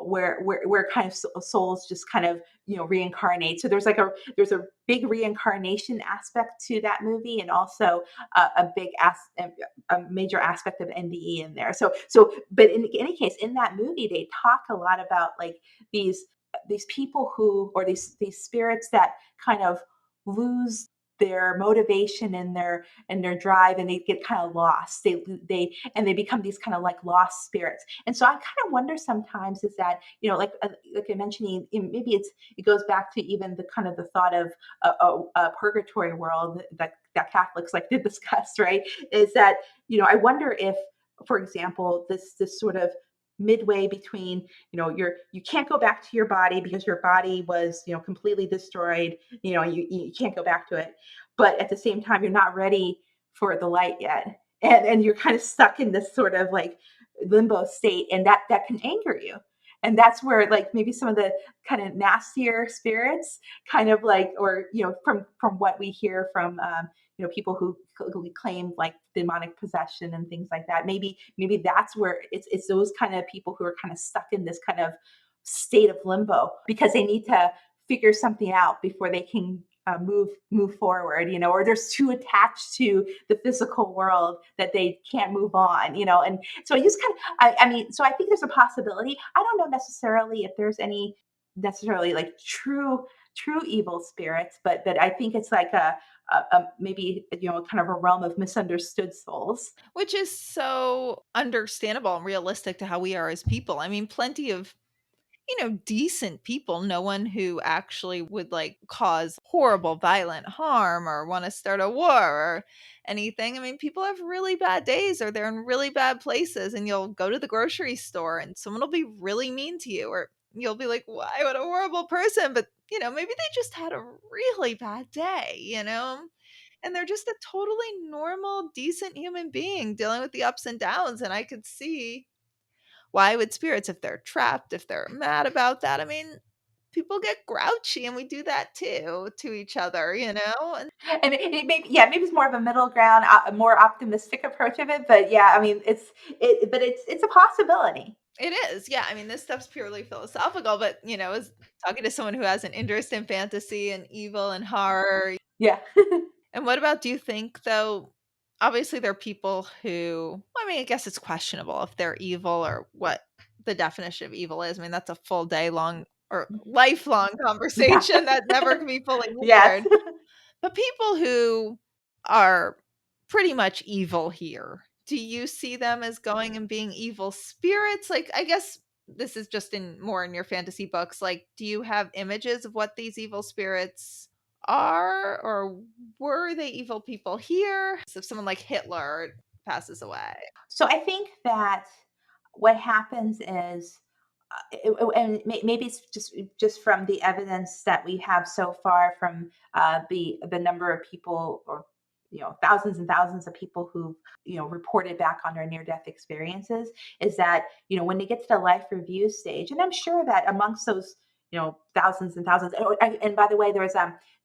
where kind of souls just kind of reincarnate. So there's a big reincarnation aspect to that movie, and also a major aspect of NDE in there. But in any case, in that movie, they talk a lot about, like, these people who, or these spirits that kind of lose their motivation and their drive, and they get kind of lost. They become these kind of like lost spirits. And so I kind of wonder sometimes, is that, like I mentioned, maybe it goes back to even the kind of the thought of a purgatory world that Catholics like to discuss, right? Is that, I wonder if, for example, this sort of midway between, you can't go back to your body because your body was, completely destroyed. You can't go back to it, but at the same time, you're not ready for the light yet, and you're kind of stuck in this sort of like limbo state, and that can anger you. And that's where, like, maybe some of the kind of nastier spirits, kind of like, or from what we hear from, people who claim like demonic possession and things like that. Maybe that's where it's those kind of people who are kind of stuck in this kind of state of limbo, because they need to figure something out before they can move forward, or they're too attached to the physical world that they can't move on. And so I just kind of, I mean, so I think there's a possibility. I don't know necessarily if there's any necessarily like true evil spirits, but I think it's like a maybe kind of a realm of misunderstood souls. Which is so understandable and realistic to how we are as people. I mean, plenty of decent people, no one who actually would like cause horrible violent harm or want to start a war or anything. I mean, people have really bad days or they're in really bad places, and you'll go to the grocery store and someone will be really mean to you, or you'll be like, why, what a horrible person. But, maybe they just had a really bad day. And they're just a totally normal, decent human being dealing with the ups and downs. And I could see why would spirits, if they're trapped, if they're mad about that? I mean, people get grouchy and we do that too to each other. And And maybe it's more of a middle ground, a more optimistic approach of it. But yeah, I mean, but it's a possibility. it is, yeah. I mean, this stuff's purely philosophical, but as talking to someone who has an interest in fantasy and evil and horror. Yeah. And what about, do you think, though, obviously there are people who, I mean, I guess it's questionable if they're evil or what the definition of evil is. I mean, that's a full day long or lifelong Yeah. conversation that never can be fully Yes. answered. But people who are pretty much evil here, do you see them as going and being evil spirits? Like, I guess this is just in your fantasy books. Like, do you have images of what these evil spirits are, or were they evil people here? So if someone like Hitler passes away. So I think that what happens is, and maybe it's just from the evidence that we have so far from the number of people, or thousands and thousands of people who reported back on their near death experiences, is that when they get to the life review stage, and I'm sure that amongst those thousands and thousands, and by the way, there's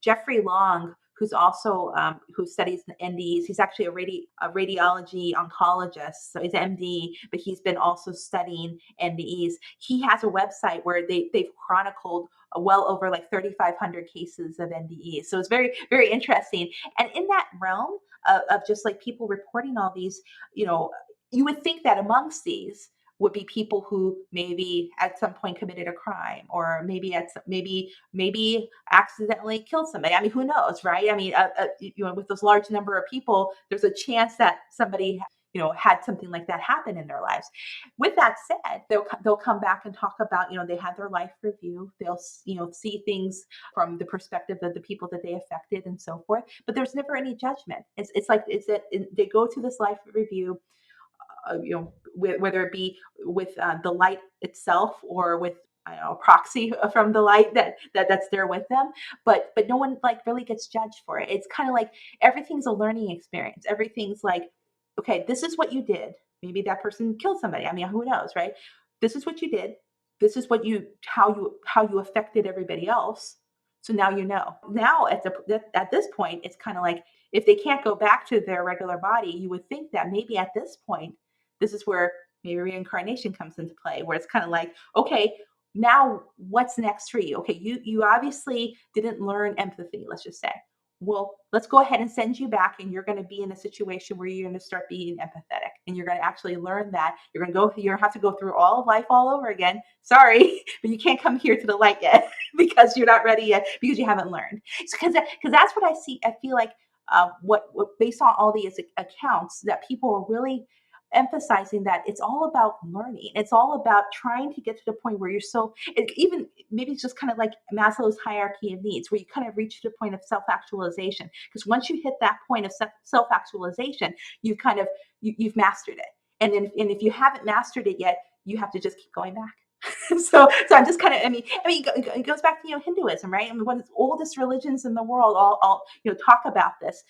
Jeffrey Long, who's also who studies NDEs. He's actually a radiology oncologist, so he's an MD, but he's been also studying NDEs. He has a website where they've chronicled well over like 3,500 cases of NDEs. So it's very, very interesting. And in that realm of just like people reporting all these, you would think that amongst these would be people who maybe at some point committed a crime, or maybe accidentally killed somebody. I mean, who knows, right? I mean, with this large number of people, there's a chance that somebody had something like that happen in their lives. With that said, they'll come back and talk about they had their life review. They'll see things from the perspective of the people that they affected and so forth. But there's never any judgment. It's like it's that they go to this life review, whether it be with the light itself, or with I don't know, a proxy from the light that's there with them, but no one like really gets judged for it. It's kind of like everything's a learning experience. Everything's like, okay, this is what you did. Maybe that person killed somebody. I mean, who knows, right? This is what you did. This is how you affected everybody else. So now you know. Now at this point, it's kind of like if they can't go back to their regular body, you would think that maybe at this point this is where maybe reincarnation comes into play, where it's kind of like, okay, now what's next for you? Okay, you obviously didn't learn empathy, let's just say. Well, let's go ahead and send you back, and you're going to be in a situation where you're going to start being empathetic, and you're going to actually learn that. You're going to have to go through all of life all over again. Sorry, but you can't come here to the light yet because you're not ready yet, because you haven't learned. Because that's what I see. I feel like what based on all these accounts, that people are really emphasizing that it's all about learning. It's all about trying to get to the point where even maybe it's just kind of like Maslow's hierarchy of needs, where you kind of reach to the point of self-actualization. Because once you hit that point of self-actualization, you've mastered it. And if you haven't mastered it yet, you have to just keep going back. So I'm just kind of, it goes back to Hinduism, right? I mean, one of the oldest religions in the world all talk about this.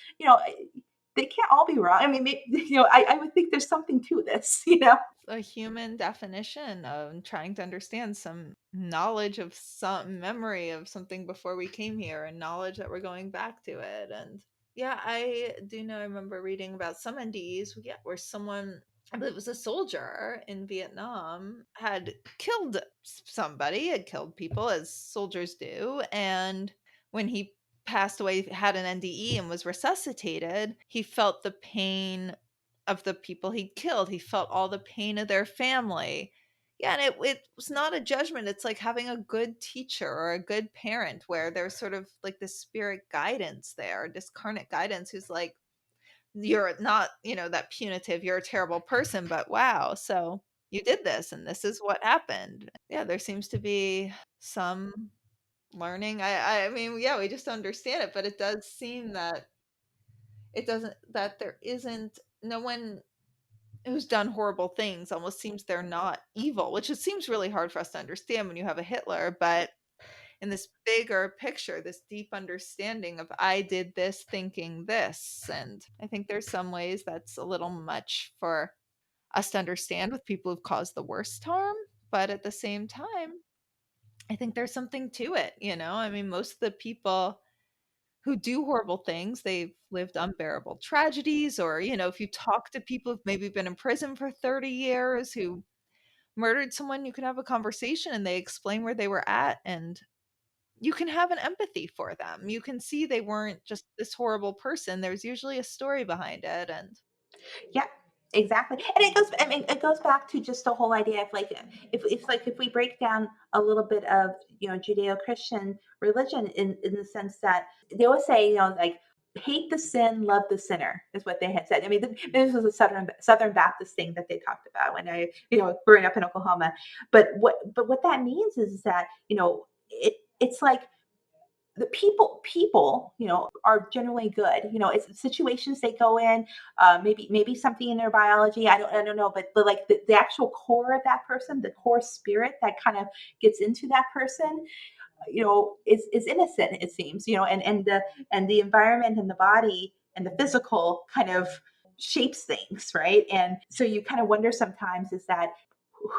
They can't all be wrong. I mean, I would think there's something to this. A human definition of trying to understand some knowledge of some memory of something before we came here, and knowledge that we're going back to it. And yeah, I do know, I remember reading about some NDEs, yeah, where someone, I believe it was a soldier in Vietnam, had killed somebody, had killed people as soldiers do. And when he passed away, had an NDE, and was resuscitated, he felt the pain of the people he'd killed. He felt all the pain of their family. Yeah, and it was not a judgment. It's like having a good teacher or a good parent where there's sort of like this spirit guidance there, discarnate guidance who's like, you're not, that punitive, you're a terrible person, but wow, so you did this and this is what happened. Yeah, there seems to be some learning. I mean, yeah, we just don't understand it, but it does seem that there isn't no one who's done horrible things almost seems they're not evil, which it seems really hard for us to understand when you have a Hitler, but in this bigger picture, this deep understanding of I did this thinking this. And I think there's some ways that's a little much for us to understand with people who've caused the worst harm. But at the same time, I think there's something to it, I mean, most of the people who do horrible things, they've lived unbearable tragedies, or, if you talk to people who've maybe been in prison for 30 years who murdered someone, you can have a conversation and they explain where they were at, and you can have an empathy for them. You can see they weren't just this horrible person. There's usually a story behind it. And Yeah, exactly. And it goes, I mean, it goes back to just the whole idea of like, if we break down a little bit of, Judeo-Christian religion in the sense that they always say, like, hate the sin, love the sinner is what they had said. I mean, this was a Southern Baptist thing that they talked about when I, growing up in Oklahoma. But what that means is that, it's like the people are generally good. It's situations they go in, maybe something in their biology, I don't know, but like the actual core of that person, the core spirit that kind of gets into that person, is innocent, it seems, and the environment and the body and the physical kind of shapes things, right? And so you kind of wonder sometimes, is that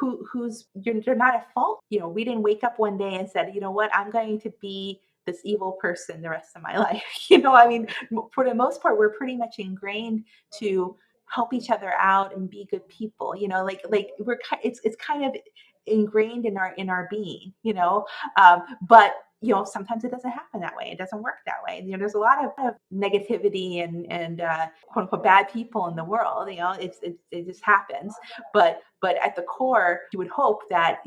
you're not at fault. We didn't wake up one day and said, what, I'm going to be this evil person the rest of my life. I mean, for the most part, we're pretty much ingrained to help each other out and be good people. Like it's kind of ingrained in our being. But sometimes it doesn't happen that way. It doesn't work that way. There's a lot of negativity and quote unquote bad people in the world. It just happens. But at the core, you would hope that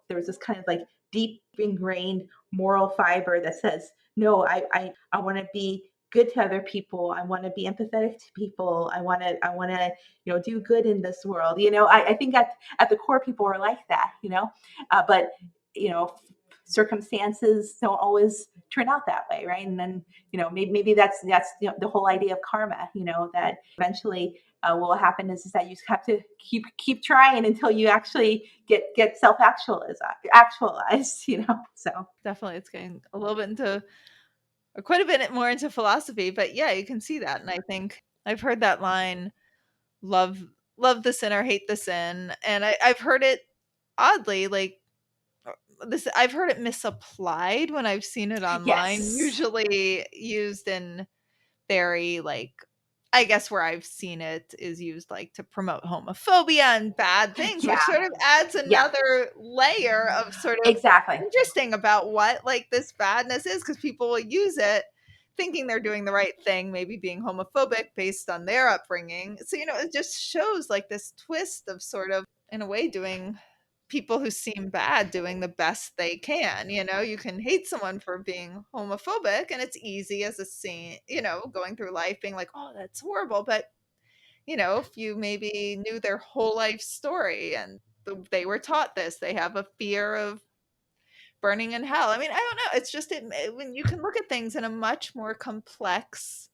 there's this kind of like deep ingrained moral fiber that says, no, I want to be good to other people. I want to be empathetic to people. I want to do good in this world. I think at the core, people are like that. But you know circumstances don't always turn out that way, right? And then maybe that's the whole idea of karma, that eventually what will happen is that you just have to keep trying until you actually get actualized. So definitely it's getting a little bit into, or quite a bit more into philosophy, but yeah, you can see that. And I think I've heard that line, love love the sinner, hate the sin. And I've heard it oddly, like this, I've heard it misapplied when I've seen it online, yes. usually used in very like, I guess where I've seen it is used like to promote homophobia and bad things, which Yeah. sort of adds Yeah. another layer of sort of Exactly. interesting about what like this badness is, because people will use it thinking they're doing the right thing, maybe being homophobic based on their upbringing. So, it just shows like this twist of sort of, in a way, doing people who seem bad doing the best they can. You can hate someone for being homophobic, and it's easy as a scene, going through life being like, oh, that's horrible. But, if you maybe knew their whole life story and they were taught this, they have a fear of burning in hell. I mean, I don't know. It's just when you can look at things in a much more complex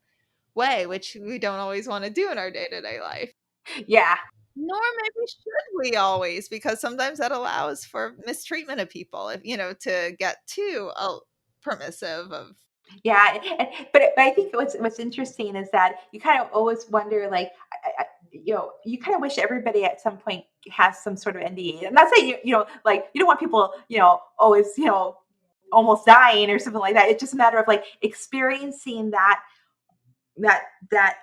way, which we don't always want to do in our day to day life. Yeah. Nor maybe should we always, because sometimes that allows for mistreatment of people, if to get too permissive of. Yeah, but I think what's interesting is that you kind of always wonder, like, you kind of wish everybody at some point has some sort of NDA. I'm not saying like you don't want people, always, almost dying or something like that. It's just a matter of like experiencing that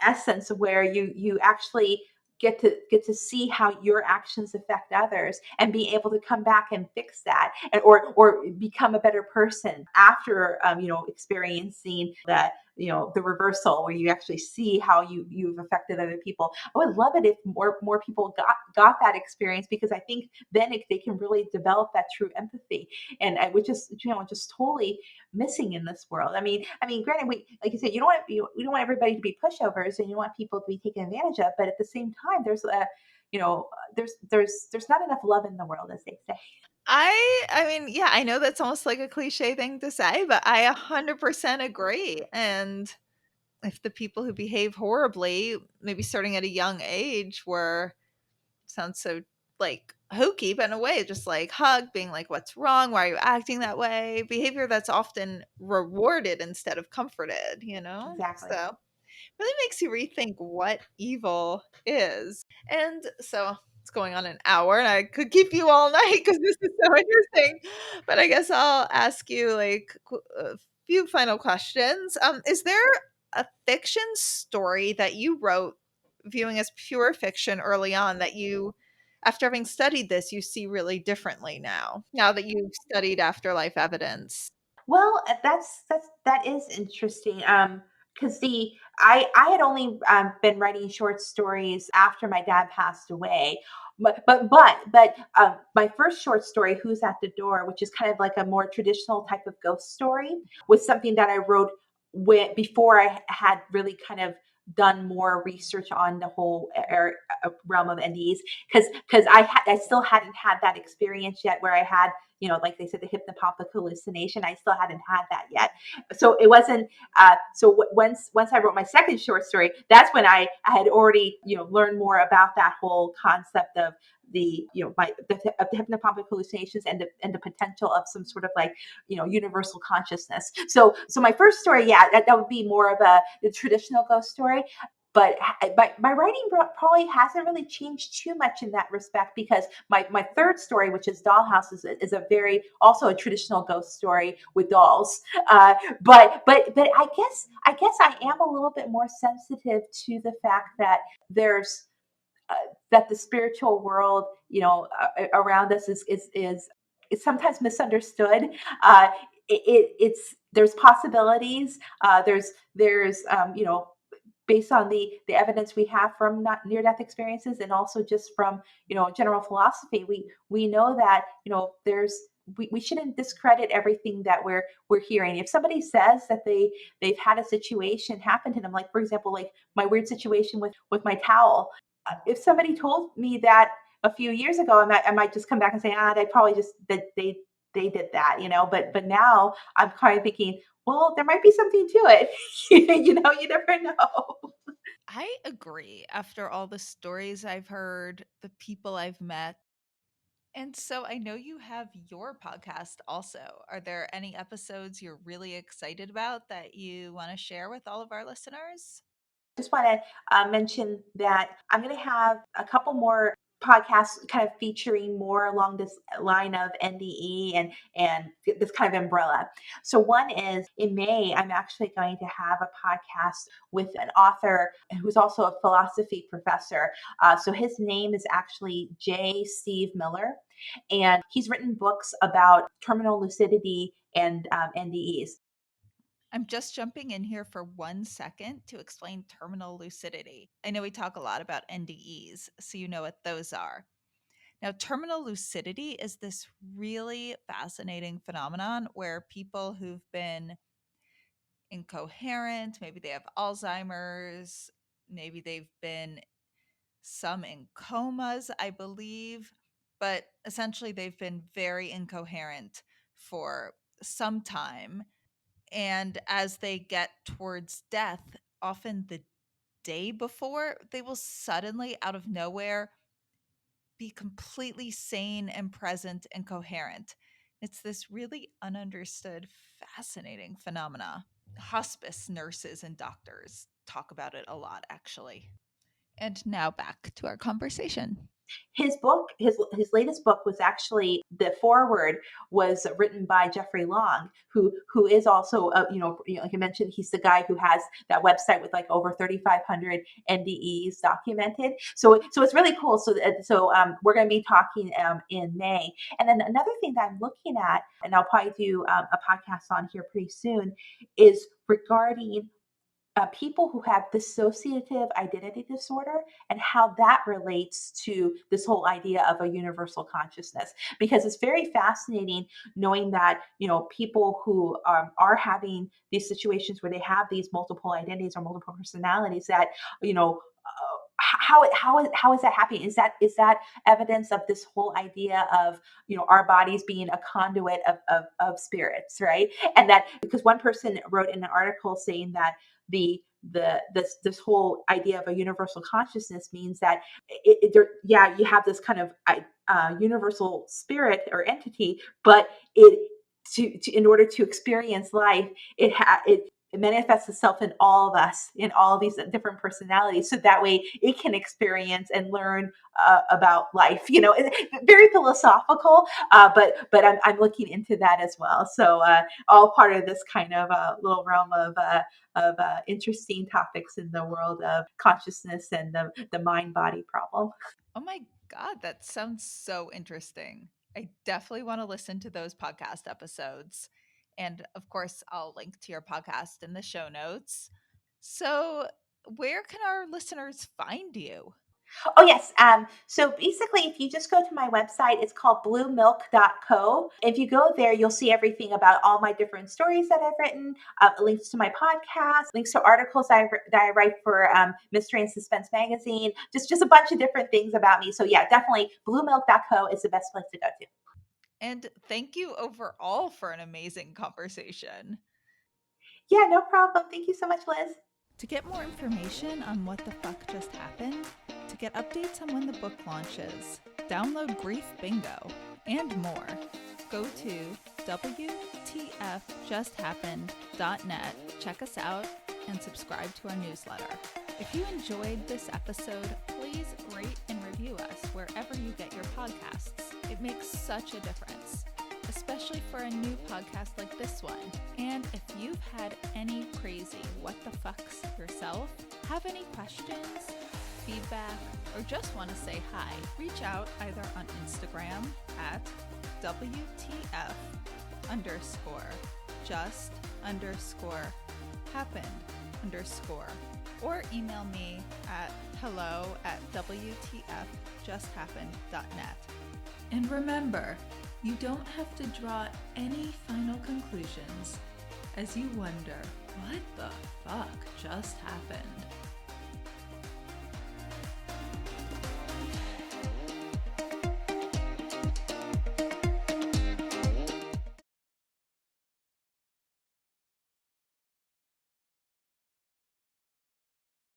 essence where you actually get to see how your actions affect others and be able to come back and fix that, and or become a better person after experiencing that, the reversal where you actually see how you've affected other people. I would love it if more people got that experience, because I think then they can really develop that true empathy, and which is just totally missing in this world. I mean, granted, we, like you said, we don't want everybody to be pushovers, and you don't want people to be taken advantage of, but at the same time, there's not enough love in the world, as they say. I mean, yeah, I know that's almost like a cliche thing to say, but I 100% agree. And if the people who behave horribly, maybe starting at a young age, were sounds so like hokey, but in a way, just like hug, being like, "What's wrong? Why are you acting that way?" Behavior that's often rewarded instead of comforted, you know? Exactly. So really makes you rethink what evil is. And so it's going on an hour, and I could keep you all night because this is so interesting. But I guess I'll ask you like a few final questions. Is there a fiction story that you wrote viewing as pure fiction early on that you, after having studied this, you see really differently now that you've studied afterlife evidence? Well, that is interesting. Because the I had only been writing short stories after my dad passed away, but my first short story, "Who's at the Door," which is kind of like a more traditional type of ghost story, was something that I wrote before I had really kind of done more research on the whole realm of NDEs, because I still hadn't had that experience yet where I had, like they said, the hypnopompic hallucination. I still hadn't had that yet. So it wasn't, once I wrote my second short story, that's when I had already, learned more about that whole concept of the, of the hypnopompic hallucinations, and the potential of some sort of like, universal consciousness. So my first story, yeah, that would be more of a traditional ghost story. But my writing probably hasn't really changed too much in that respect, because my third story, which is Dollhouse, is a very, also a traditional ghost story with dolls. But I guess I am a little bit more sensitive to the fact that there's uh, that the spiritual world, around us is sometimes misunderstood. Uh, it's there's possibilities. There's based on the evidence we have from not near death experiences, and also just from, general philosophy, we know that, we shouldn't discredit everything that we're hearing. If somebody says that they've had a situation happen to them, like for example, like my weird situation with my towel, if somebody told me that a few years ago, I might just come back and say, they probably just that they did that, but now I'm kind of thinking, well, there might be something to it. You never know. I agree after all the stories I've heard, the people I've met. And so I know you have your podcast also. Are there any episodes you're really excited about that you want to share with all of our listeners? Just want to mention that I'm going to have a couple more podcasts kind of featuring more along this line of NDE and this kind of umbrella. So one is in May, I'm actually going to have a podcast with an author who's also a philosophy professor. So his name is actually J. Steve Miller, and he's written books about terminal lucidity and NDEs. I'm just jumping in here for 1 second to explain terminal lucidity. I know we talk a lot about NDEs, so you know what those are. Now, terminal lucidity is this really fascinating phenomenon where people who've been incoherent, maybe they have Alzheimer's, maybe they've been some in comas, I believe, but essentially they've been very incoherent for some time. And as they get towards death, often the day before, they will suddenly, out of nowhere, be completely sane and present and coherent. It's this really ununderstood, fascinating phenomena. Hospice nurses and doctors talk about it a lot, actually. And now back to our conversation. His book, his latest book was actually, the foreword was written by Jeffrey Long, who is also like I mentioned, he's the guy who has that website with like over 3,500 NDEs documented. So it's really cool. So we're going to be talking in May. And then another thing that I'm looking at, and I'll probably do a podcast on here pretty soon, is regarding people who have dissociative identity disorder and how that relates to this whole idea of a universal consciousness, because it's very fascinating knowing that people who are having these situations where they have these multiple identities or multiple personalities, that how is that happening? Is that evidence of this whole idea of our bodies being a conduit of spirits, right? And that, because one person wrote in an article saying that this whole idea of a universal consciousness means that you have this kind of universal spirit or entity, but in order to experience life, it manifests itself in all of us, in all of these different personalities, so that way it can experience and learn about life. Very philosophical, but I'm looking into that as well. So all part of this kind of little realm of interesting topics in the world of consciousness and the mind body problem. Oh my God, that sounds so interesting. I definitely want to listen to those podcast episodes. And of course, I'll link to your podcast in the show notes. So, where can our listeners find you? Oh, yes. So basically, if you just go to my website, it's called bluemilk.co. If you go there, you'll see everything about all my different stories that I've written, links to my podcast, links to articles that I write for Mystery and Suspense magazine, just a bunch of different things about me. So yeah, definitely bluemilk.co is the best place to go to. And thank you overall for an amazing conversation. Yeah, no problem. Thank you so much, Liz. To get more information on what the fuck just happened, to get updates on when the book launches, download Grief Bingo, and more, go to WTFJustHappened.net, check us out, and subscribe to our newsletter. If you enjoyed this episode, please rate and review us wherever you get your podcasts. It makes such a difference, especially for a new podcast like this one. And if you've had any crazy what the fucks yourself, have any questions, feedback, or just want to say hi, reach out either on Instagram at WTF_just_happened_ or email me at hello@WTFJustHappened.net. And remember, you don't have to draw any final conclusions as you wonder, what the fuck just happened?